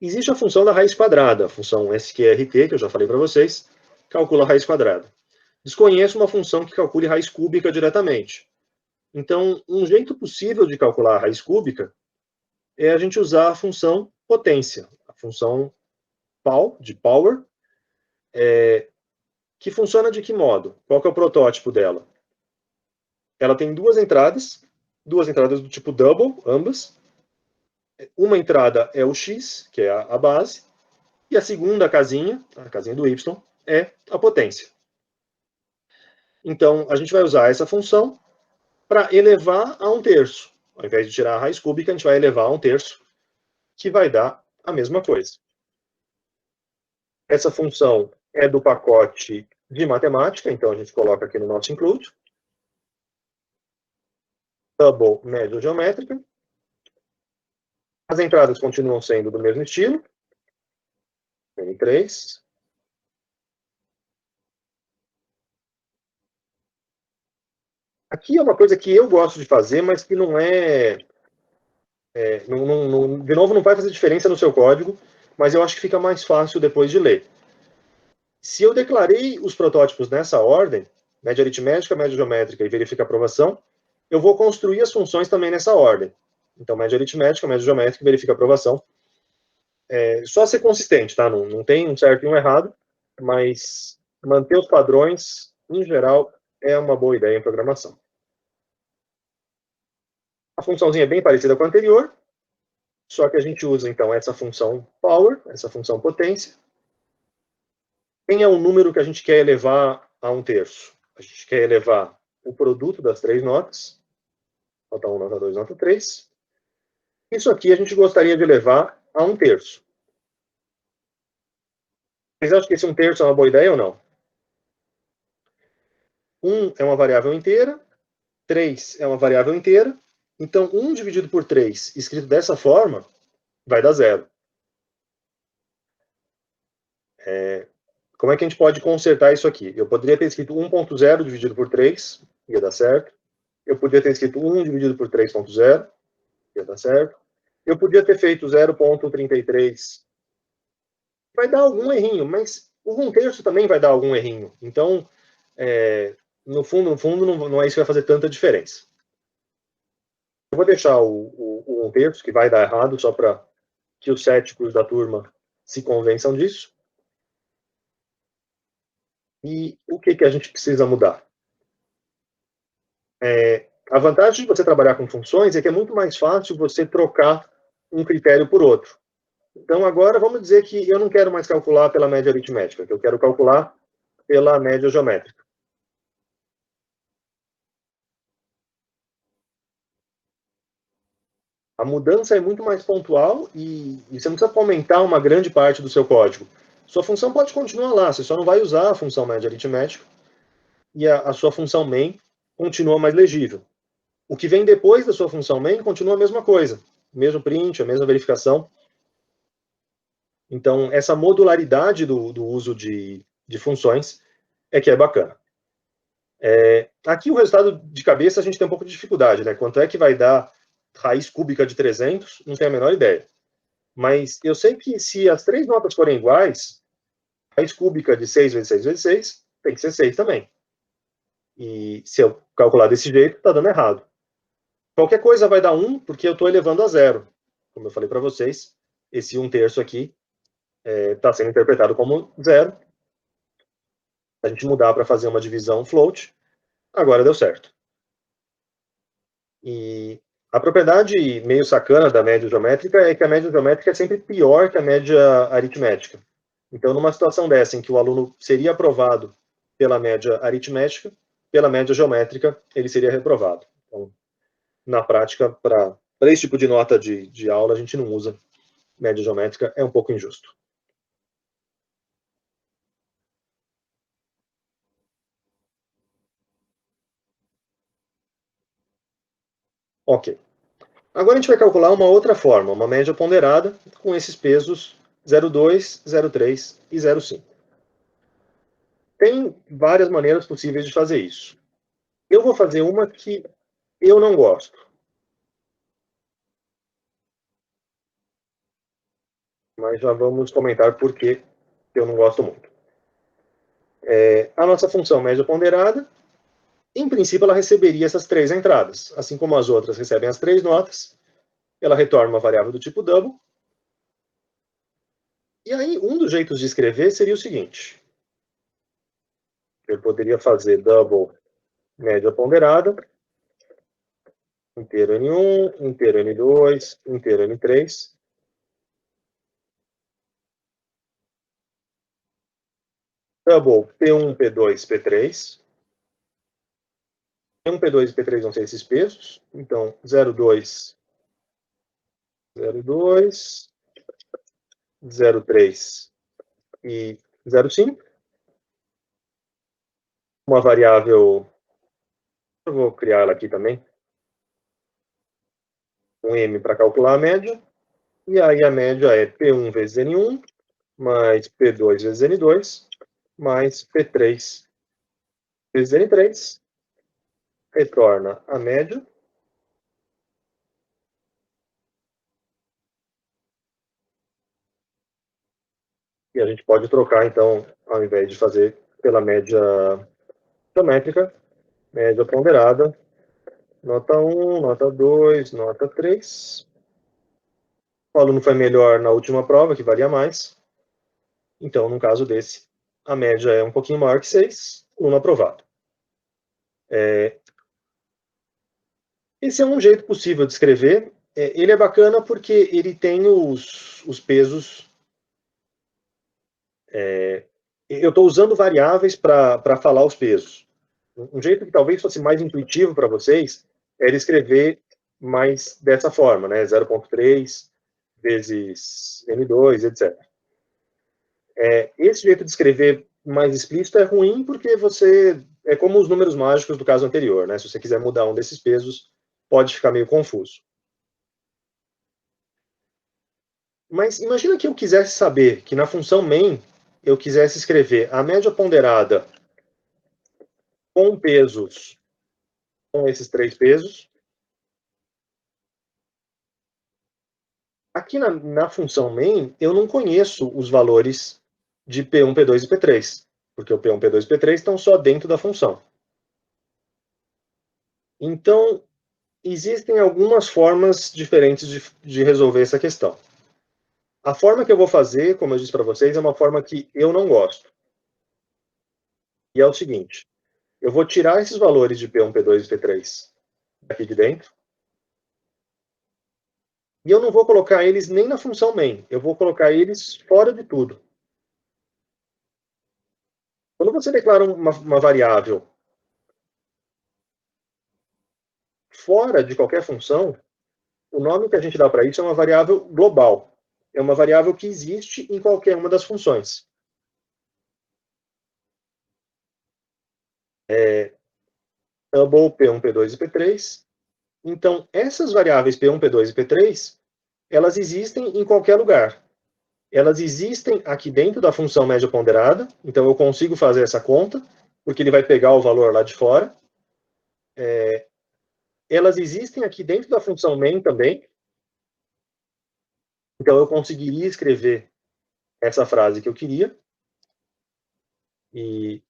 Existe a função da raiz quadrada, a função SQRT, que eu já falei para vocês, calcula a raiz quadrada. Desconheço uma função que calcule raiz cúbica diretamente. Então, um jeito possível de calcular a raiz cúbica é a gente usar a função potência, a função POW, de power, que funciona de que modo? Qual que é o protótipo dela? Ela tem duas entradas do tipo double, ambas. Uma entrada é o x, que é a base, e a segunda casinha, a casinha do y, é a potência. Então, a gente vai usar essa função para elevar a 1/3. Ao invés de tirar a raiz cúbica, a gente vai elevar a 1/3, que vai dar a mesma coisa. Essa função é do pacote de matemática, então a gente coloca aqui no nosso include. Double média geométrica. As entradas continuam sendo do mesmo estilo. N3. Aqui é uma coisa que eu gosto de fazer, mas que não é... de novo, não vai fazer diferença no seu código, mas eu acho que fica mais fácil depois de ler. Se eu declarei os protótipos nessa ordem, média aritmética, média geométrica e verifica aprovação, eu vou construir as funções também nessa ordem. Então, média aritmética, média geométrica e verifica aprovação. Só ser consistente, tá? Não tem um certo e um errado, mas manter os padrões, em geral, é uma boa ideia em programação. A funçãozinha é bem parecida com a anterior, só que a gente usa, então, essa função power, essa função potência. Quem é o número que a gente quer elevar a 1/3? A gente quer elevar o produto das três notas, nota 1, nota 2, nota 3. Isso aqui a gente gostaria de elevar a 1/3. Vocês acham que esse 1/3 é uma boa ideia ou não? 1 é uma variável inteira, 3 é uma variável inteira, então 1 dividido por 3, escrito dessa forma, vai dar 0. Como é que a gente pode consertar isso aqui? Eu poderia ter escrito 1.0 dividido por 3, ia dar certo. Eu poderia ter escrito 1 dividido por 3.0, ia dar certo. Eu podia ter feito 0.33. Vai dar algum errinho, mas o 1/3 também vai dar algum errinho. Então, no fundo, não é isso que vai fazer tanta diferença. Eu vou deixar o 1/3, que vai dar errado, só para que os céticos da turma se convençam disso. E o que a gente precisa mudar? A vantagem de você trabalhar com funções é que é muito mais fácil você trocar um critério por outro. Então, agora, vamos dizer que eu não quero mais calcular pela média aritmética, que eu quero calcular pela média geométrica. A mudança é muito mais pontual e você não precisa aumentar uma grande parte do seu código. Sua função pode continuar lá, você só não vai usar a função média aritmética e a sua função main continua mais legível. O que vem depois da sua função main continua a mesma coisa, mesmo print, a mesma verificação. Então, essa modularidade do uso de funções é que é bacana. Aqui o resultado de cabeça a gente tem um pouco de dificuldade, né? Quanto é que vai dar raiz cúbica de 300? Não tenho a menor ideia. Mas eu sei que se as três notas forem iguais, raiz cúbica de 6 vezes 6 vezes 6 tem que ser 6 também. E se eu calcular desse jeito, está dando errado. Qualquer coisa vai dar 1, porque eu estou elevando a 0. Como eu falei para vocês, esse 1/3 aqui está sendo interpretado como 0. A gente mudar para fazer uma divisão float, agora deu certo. E a propriedade meio sacana da média geométrica é que a média geométrica é sempre pior que a média aritmética. Então, numa situação dessa, em que o aluno seria aprovado pela média aritmética, pela média geométrica, ele seria reprovado. Então, na prática, para esse tipo de nota de aula, a gente não usa média geométrica, é um pouco injusto. Ok. Agora a gente vai calcular uma outra forma, uma média ponderada, com esses pesos 0,2, 0,3 e 0,5. Tem várias maneiras possíveis de fazer isso. Eu vou fazer uma que eu não gosto, mas já vamos comentar por que eu não gosto muito. A nossa função média ponderada, em princípio, ela receberia essas três entradas. Assim como as outras recebem as três notas, ela retorna uma variável do tipo double. E aí, um dos jeitos de escrever seria o seguinte. Eu poderia fazer double média ponderada, inteiro N1, inteiro N2, inteiro N3. Double P1, P2, P3. P1, P2 e P3 vão ser esses pesos. Então, 0,2, 0,2, 0,3 e 0,5. Uma variável, eu vou criar ela aqui também, um M para calcular a média. E aí a média é P1 vezes N1, mais P2 vezes N2, mais P3 vezes N3, retorna a média. E a gente pode trocar, então, ao invés de fazer pela média geométrica, média ponderada, nota 1, nota 2, nota 3. O aluno foi melhor na última prova, que valia mais. Então, no caso desse, a média é um pouquinho maior que 6, aluno aprovado. Esse é um jeito possível de escrever. Ele é bacana porque ele tem os pesos. Eu estou usando variáveis para falar os pesos. Um jeito que talvez fosse mais intuitivo para vocês era escrever mais dessa forma, né? 0,3 vezes N2, etc. Esse jeito de escrever mais explícito é ruim porque você é como os números mágicos do caso anterior, né? Se você quiser mudar um desses pesos, pode ficar meio confuso. Mas imagina que eu quisesse saber que na função main eu quisesse escrever a média ponderada com pesos, com esses três pesos. Aqui na função main, eu não conheço os valores de P1, P2 e P3, porque o P1, P2 e P3 estão só dentro da função. Então, existem algumas formas diferentes de resolver essa questão. A forma que eu vou fazer, como eu disse para vocês, é uma forma que eu não gosto. E é o seguinte, eu vou tirar esses valores de P1, P2 e P3 aqui de dentro, e eu não vou colocar eles nem na função main, eu vou colocar eles fora de tudo. Quando você declara uma variável fora de qualquer função, o nome que a gente dá para isso é uma variável global. É uma variável que existe em qualquer uma das funções. Double P1, P2 e P3. Então, essas variáveis P1, P2 e P3, elas existem em qualquer lugar. Elas existem aqui dentro da função média ponderada, então eu consigo fazer essa conta, porque ele vai pegar o valor lá de fora. Elas existem aqui dentro da função main também, então eu conseguiria escrever essa frase que eu queria. E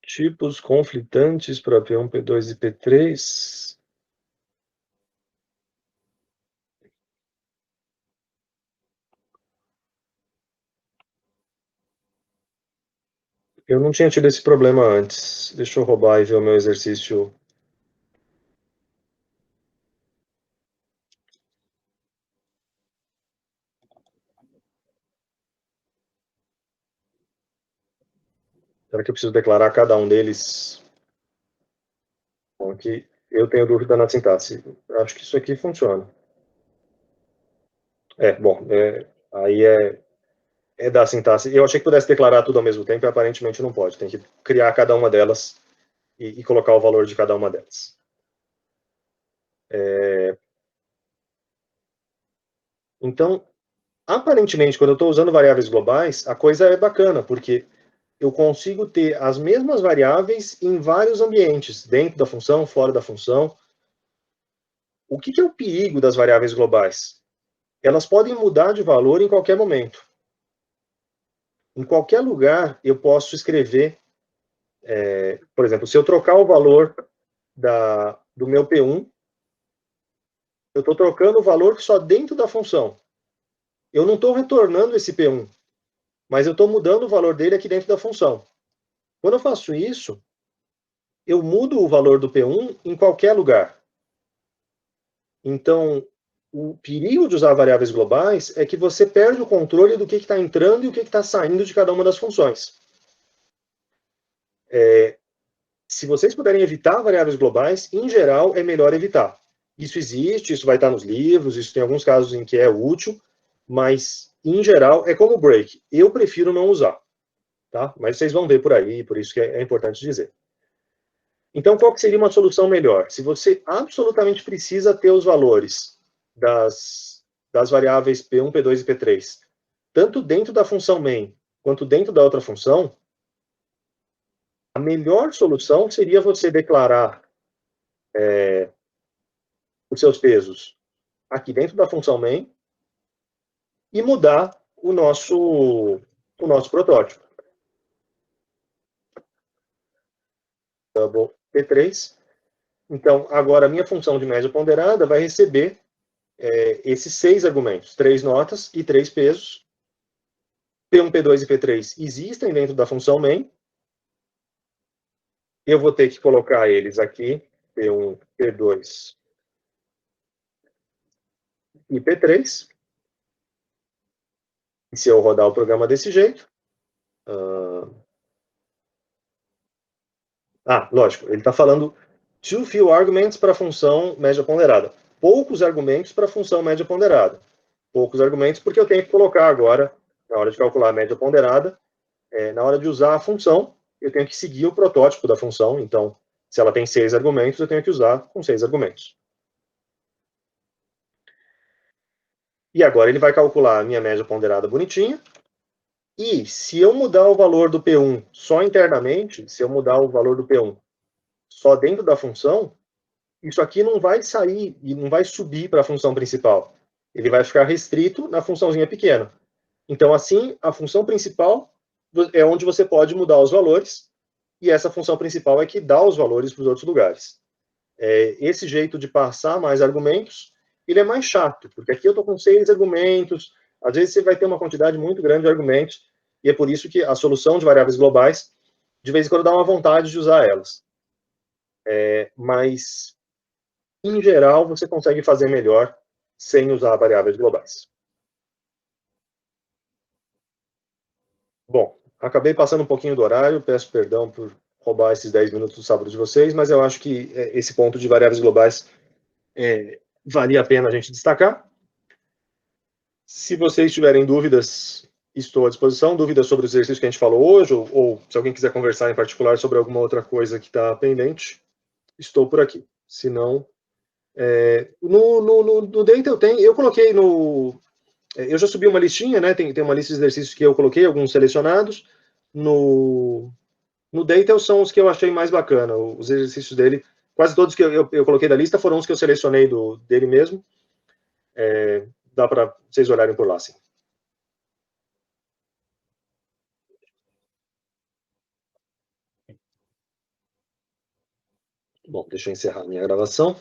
tipos conflitantes para P1, P2 e P3. Eu não tinha tido esse problema antes. Deixa eu roubar e ver o meu exercício. Será que eu preciso declarar cada um deles? Bom, aqui eu tenho dúvida na sintaxe. Acho que isso aqui funciona. Bom, aí é da sintaxe. Eu achei que pudesse declarar tudo ao mesmo tempo e aparentemente não pode. Tem que criar cada uma delas e colocar o valor de cada uma delas. Então, aparentemente, quando eu estou usando variáveis globais, a coisa é bacana, porque eu consigo ter as mesmas variáveis em vários ambientes, dentro da função, fora da função. O que é o perigo das variáveis globais? Elas podem mudar de valor em qualquer momento. Em qualquer lugar, eu posso escrever, por exemplo, se eu trocar o valor do meu P1, eu estou trocando o valor só dentro da função. Eu não estou retornando esse P1, mas eu estou mudando o valor dele aqui dentro da função. Quando eu faço isso, eu mudo o valor do P1 em qualquer lugar. Então, o perigo de usar variáveis globais é que você perde o controle do que está entrando e o que está saindo de cada uma das funções. Se vocês puderem evitar variáveis globais, em geral, é melhor evitar. Isso existe, isso vai estar nos livros, isso tem alguns casos em que é útil, mas, em geral, é como break. Eu prefiro não usar, tá? Mas vocês vão ver por aí, por isso que é importante dizer. Então, qual que seria uma solução melhor? Se você absolutamente precisa ter os valores das variáveis P1, P2 e P3, tanto dentro da função main quanto dentro da outra função, a melhor solução seria você declarar os seus pesos aqui dentro da função main e mudar o nosso protótipo. Double P3. Então, agora a minha função de média ponderada vai receber esses 6 argumentos, 3 notas e 3 pesos. P1, P2 e P3 existem dentro da função main. Eu vou ter que colocar eles aqui, P1, P2 e P3. E se eu rodar o programa desse jeito... lógico, ele está falando too few arguments para a função média ponderada. Poucos argumentos para a função média ponderada. Poucos argumentos porque eu tenho que colocar agora, na hora de calcular a média ponderada, na hora de usar a função, eu tenho que seguir o protótipo da função. Então, se ela tem 6 argumentos, eu tenho que usar com 6 argumentos. E agora ele vai calcular a minha média ponderada bonitinha. E se eu mudar o valor do P1 só internamente, se eu mudar o valor do P1 só dentro da função, isso aqui não vai sair e não vai subir para a função principal. Ele vai ficar restrito na funçãozinha pequena. Então, assim, a função principal é onde você pode mudar os valores, e essa função principal é que dá os valores para os outros lugares. Esse jeito de passar mais argumentos, ele é mais chato, porque aqui eu estou com 6 argumentos, às vezes você vai ter uma quantidade muito grande de argumentos, e é por isso que a solução de variáveis globais, de vez em quando dá uma vontade de usar elas. Mas, em geral, você consegue fazer melhor sem usar variáveis globais. Bom, acabei passando um pouquinho do horário, peço perdão por roubar esses 10 minutos do sábado de vocês, mas eu acho que esse ponto de variáveis globais valia a pena a gente destacar. Se vocês tiverem dúvidas, estou à disposição. Dúvidas sobre os exercícios que a gente falou hoje, ou se alguém quiser conversar em particular sobre alguma outra coisa que está pendente, estou por aqui. Se não, no Data eu coloquei eu já subi uma listinha, né? Tem uma lista de exercícios que eu coloquei, alguns selecionados. No Data são os que eu achei mais bacana, os exercícios dele. Quase todos que eu coloquei da lista foram os que eu selecionei dele mesmo. Dá para vocês olharem por lá, sim. Bom, deixa eu encerrar minha gravação.